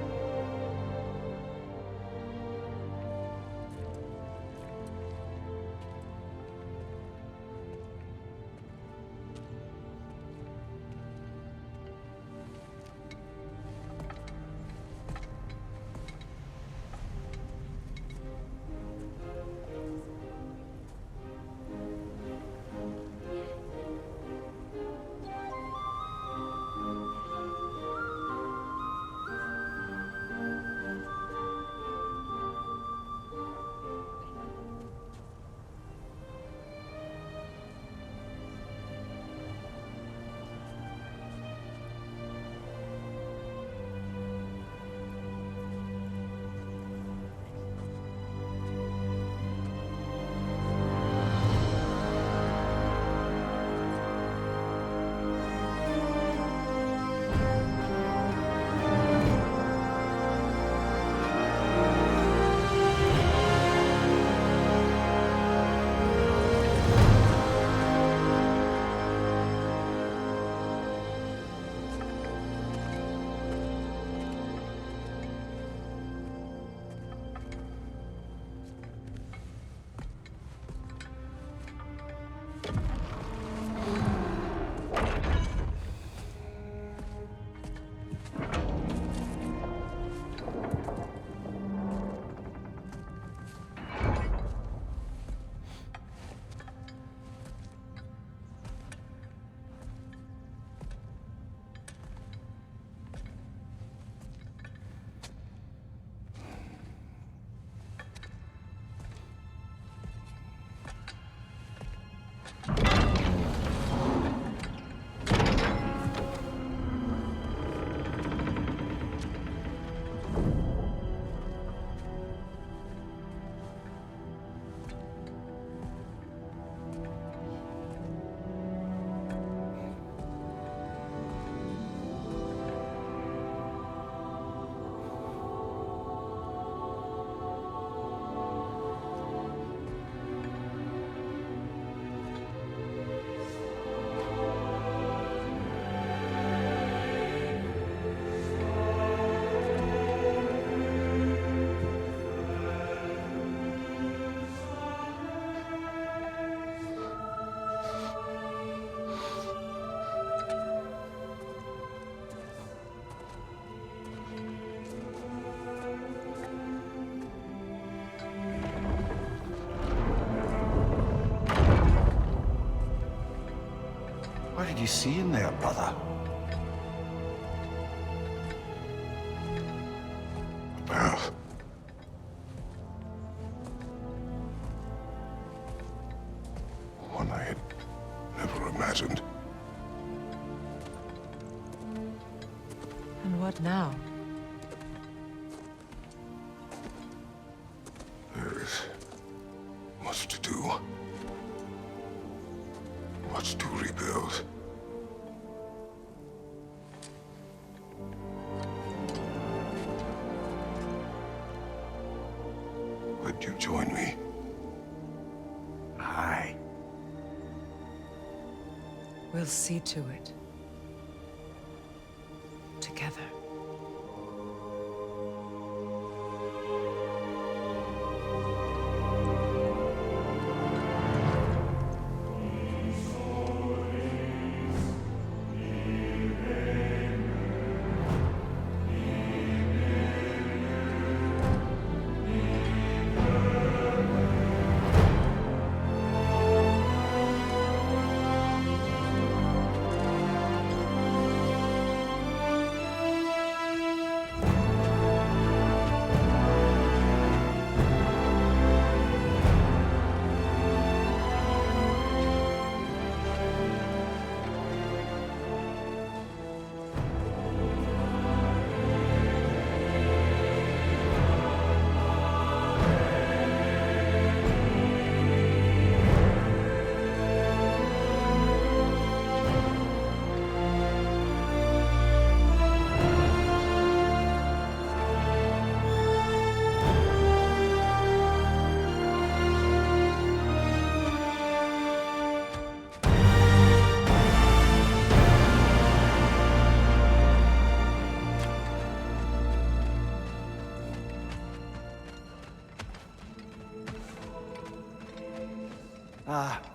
What did you see in there, brother? A path. One I had never imagined. And what now? There is much to do. Much to rebuild. Would you join me? Aye. We'll see to it. Together.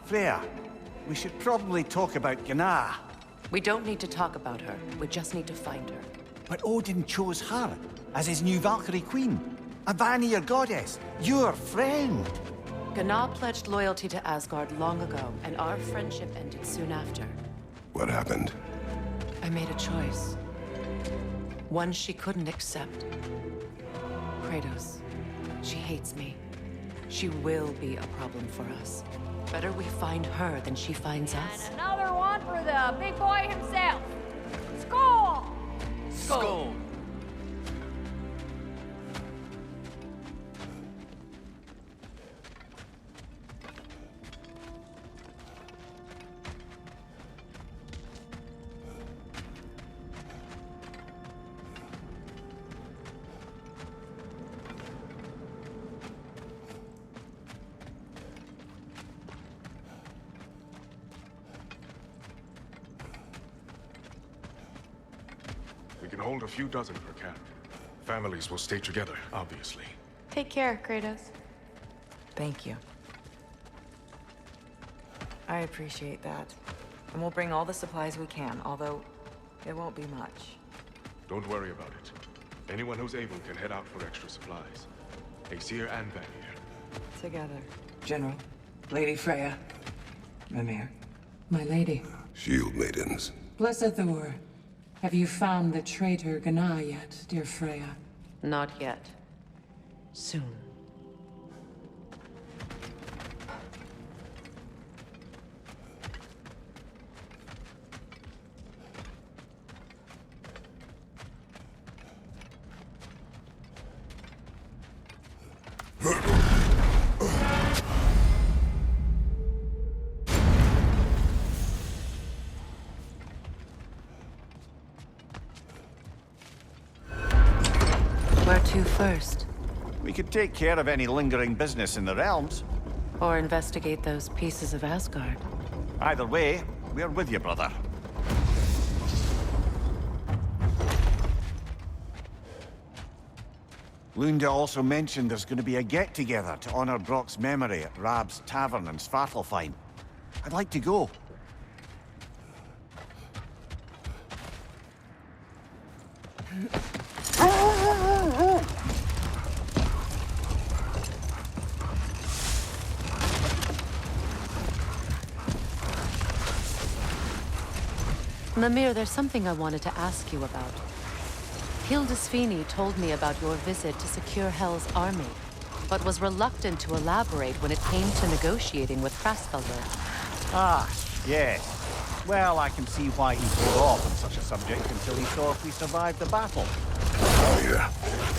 Freya, we should probably talk about Gná. We don't need to talk about her. We just need to find her. But Odin chose her as his new Valkyrie queen. A Vanir goddess, your friend. Gná pledged loyalty to Asgard long ago, and our friendship ended soon after. What happened? I made a choice. One she couldn't accept. Kratos. She hates me. She will be a problem for us. Better we find her than she finds us. And another one for the big boy himself. Skull! Skull! We can hold a few dozen per camp. Families will stay together, obviously. Take care, Kratos. Thank you. I appreciate that. And we'll bring all the supplies we can, although it won't be much. Don't worry about it. Anyone who's able can head out for extra supplies. Aesir and Vanir. Together. General, Lady Freya, Mimir, my lady. Shield maidens. Blessed Thor, have you found the traitor Gná yet, dear Freya? Not yet. Soon. Where to first? We could take care of any lingering business in the realms. Or investigate those pieces of Asgard. Either way, we're with you, brother. Lunda also mentioned there's going to be a get-together to honor Brock's memory at Rab's Tavern in Svartalfheim. I'd like to go. Mimir, there's something I wanted to ask you about. Hildisvini told me about your visit to secure Hel's army, but was reluctant to elaborate when it came to negotiating with Hraesveldir. Ah, yes. Well, I can see why he pulled off on such a subject until he saw if we survived the battle. Yeah.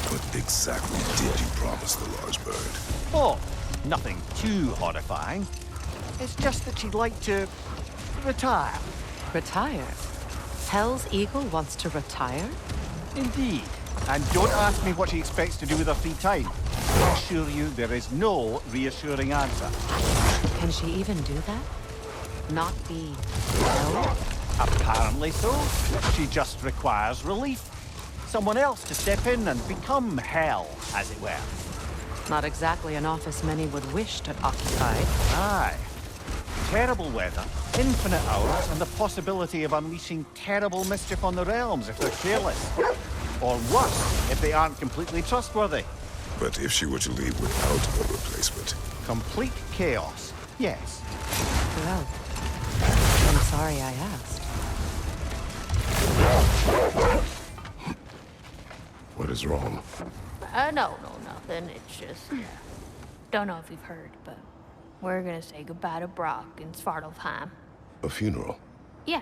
What exactly did you promise the large bird? Oh, nothing too horrifying. It's just that she'd like to retire. Retire? Hel's eagle wants to retire? Indeed. And don't ask me what she expects to do with her free time. I assure you there is no reassuring answer. Can she even do that? Not be held? Apparently so. She just requires relief. Someone else to step in and become Hel, as it were. Not exactly an office many would wish to occupy. Aye. Terrible weather, infinite hours, and the possibility of unleashing terrible mischief on the realms if they're careless. Or worse, if they aren't completely trustworthy. But if she were to leave without a replacement? Complete chaos, yes. Well, I'm sorry I asked. What is wrong? No, nothing. It's just... Don't know if you've heard, but we're gonna say goodbye to Brock in Svartalfheim. A funeral? Yeah.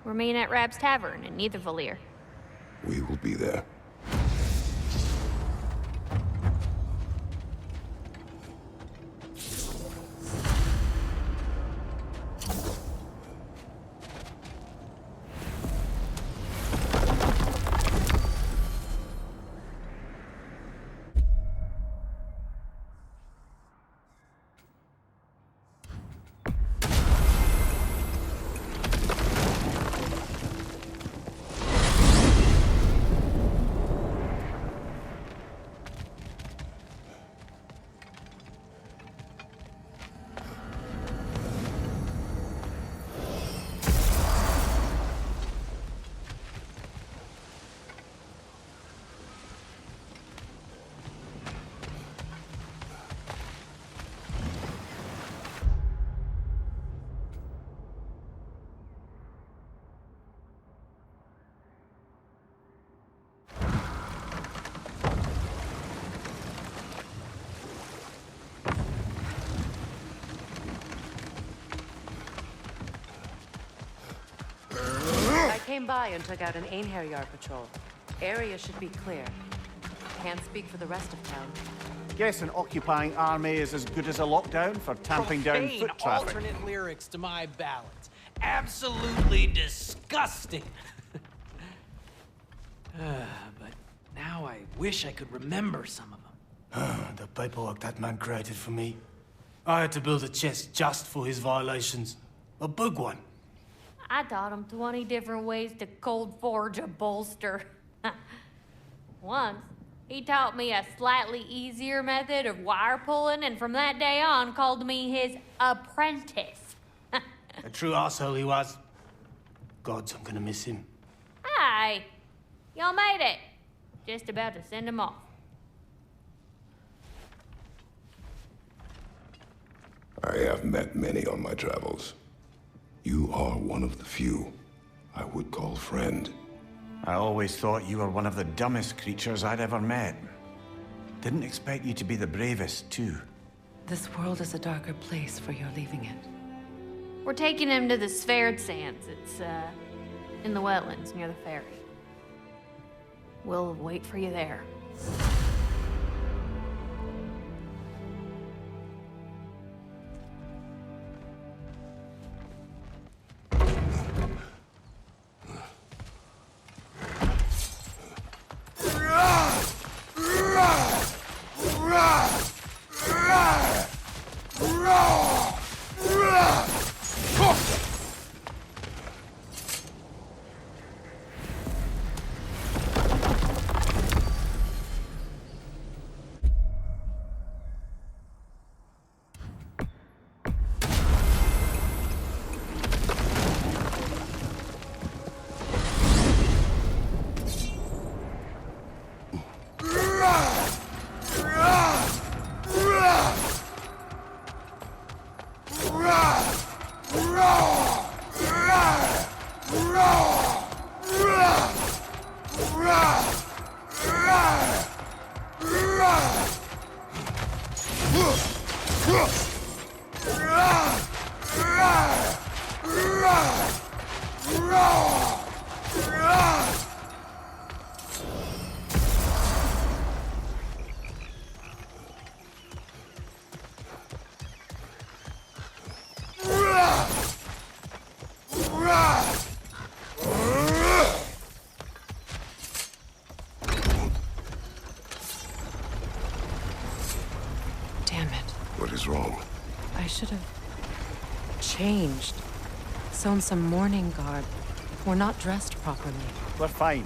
We're meeting at Rab's Tavern in Niedervalir. We will be there. came by and took out an Einherjar patrol. Area should be clear. Can't speak for the rest of town. Guess an occupying army is as good as a lockdown for tamping down Profane foot traffic. alternate lyrics to my ballads. Absolutely disgusting. But now I wish I could remember some of them. The paperwork that man created for me. I had to build a chest just for his violations. A big one. I taught him 20 different ways to cold forge a bolster. Once, he taught me a slightly easier method of wire pulling, and from that day on called me his apprentice. A true arsehole he was. Gods, I'm gonna miss him. Hi, y'all made it. Just about to send him off. I have met many on my travels. You are one of the few I would call friend. I always thought you were one of the dumbest creatures I'd ever met. Didn't expect you to be the bravest, too. This world is a darker place for your leaving it. We're taking him to the Sverred Sands. It's, in the wetlands near the ferry. We'll wait for you there. Changed. Sewn some mourning garb. We're not dressed properly. We're fine.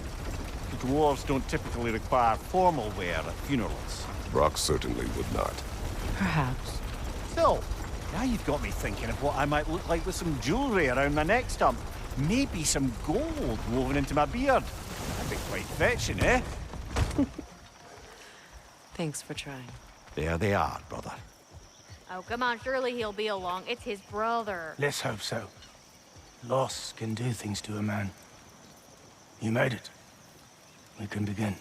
The dwarves don't typically require formal wear at funerals. Brock certainly would not. Perhaps. Still, now you've got me thinking of what I might look like with some jewelry around my neck stump. Maybe some gold woven into my beard. That'd be quite fetching, eh? Thanks for trying. There they are, brother. Oh, come on, surely he'll be along. It's his brother. Let's hope so. Loss can do things to a man. You made it. We can begin.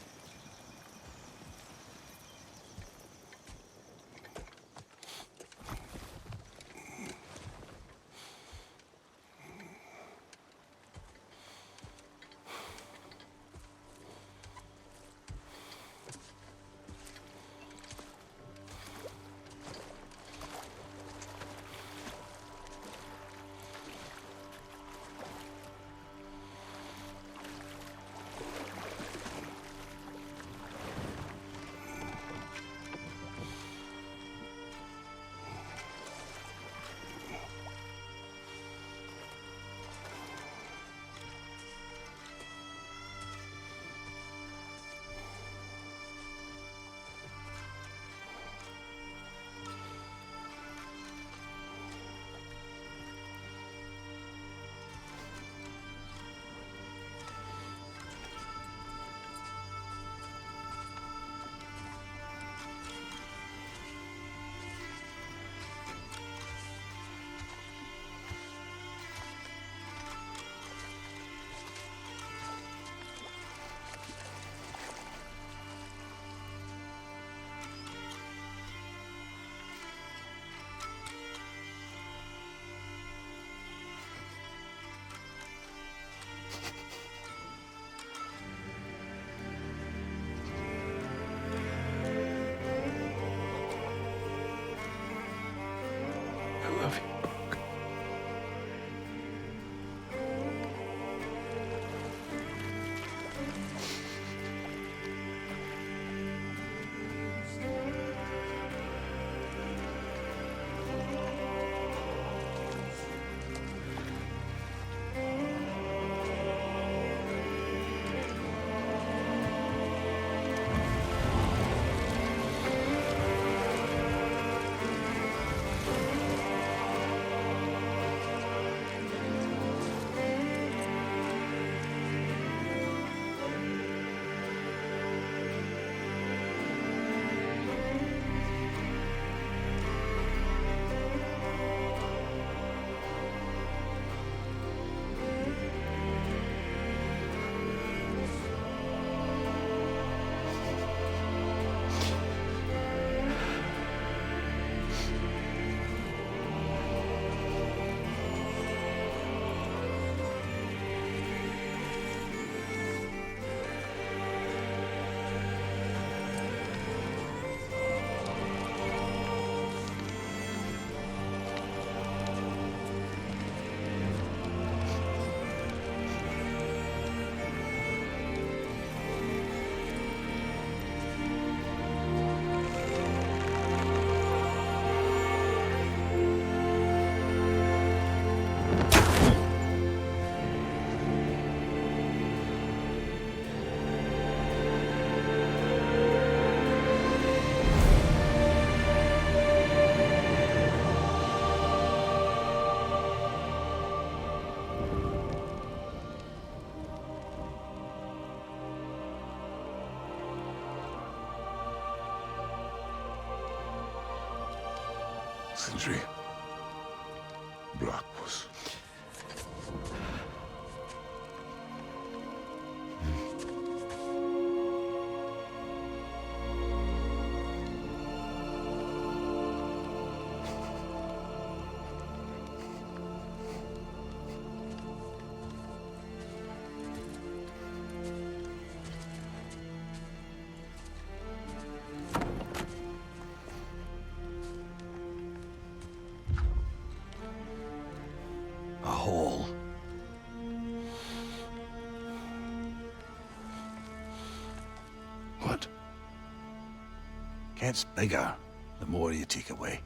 Sindri. Blackpuss. A hole. What? Gets bigger the more you take away.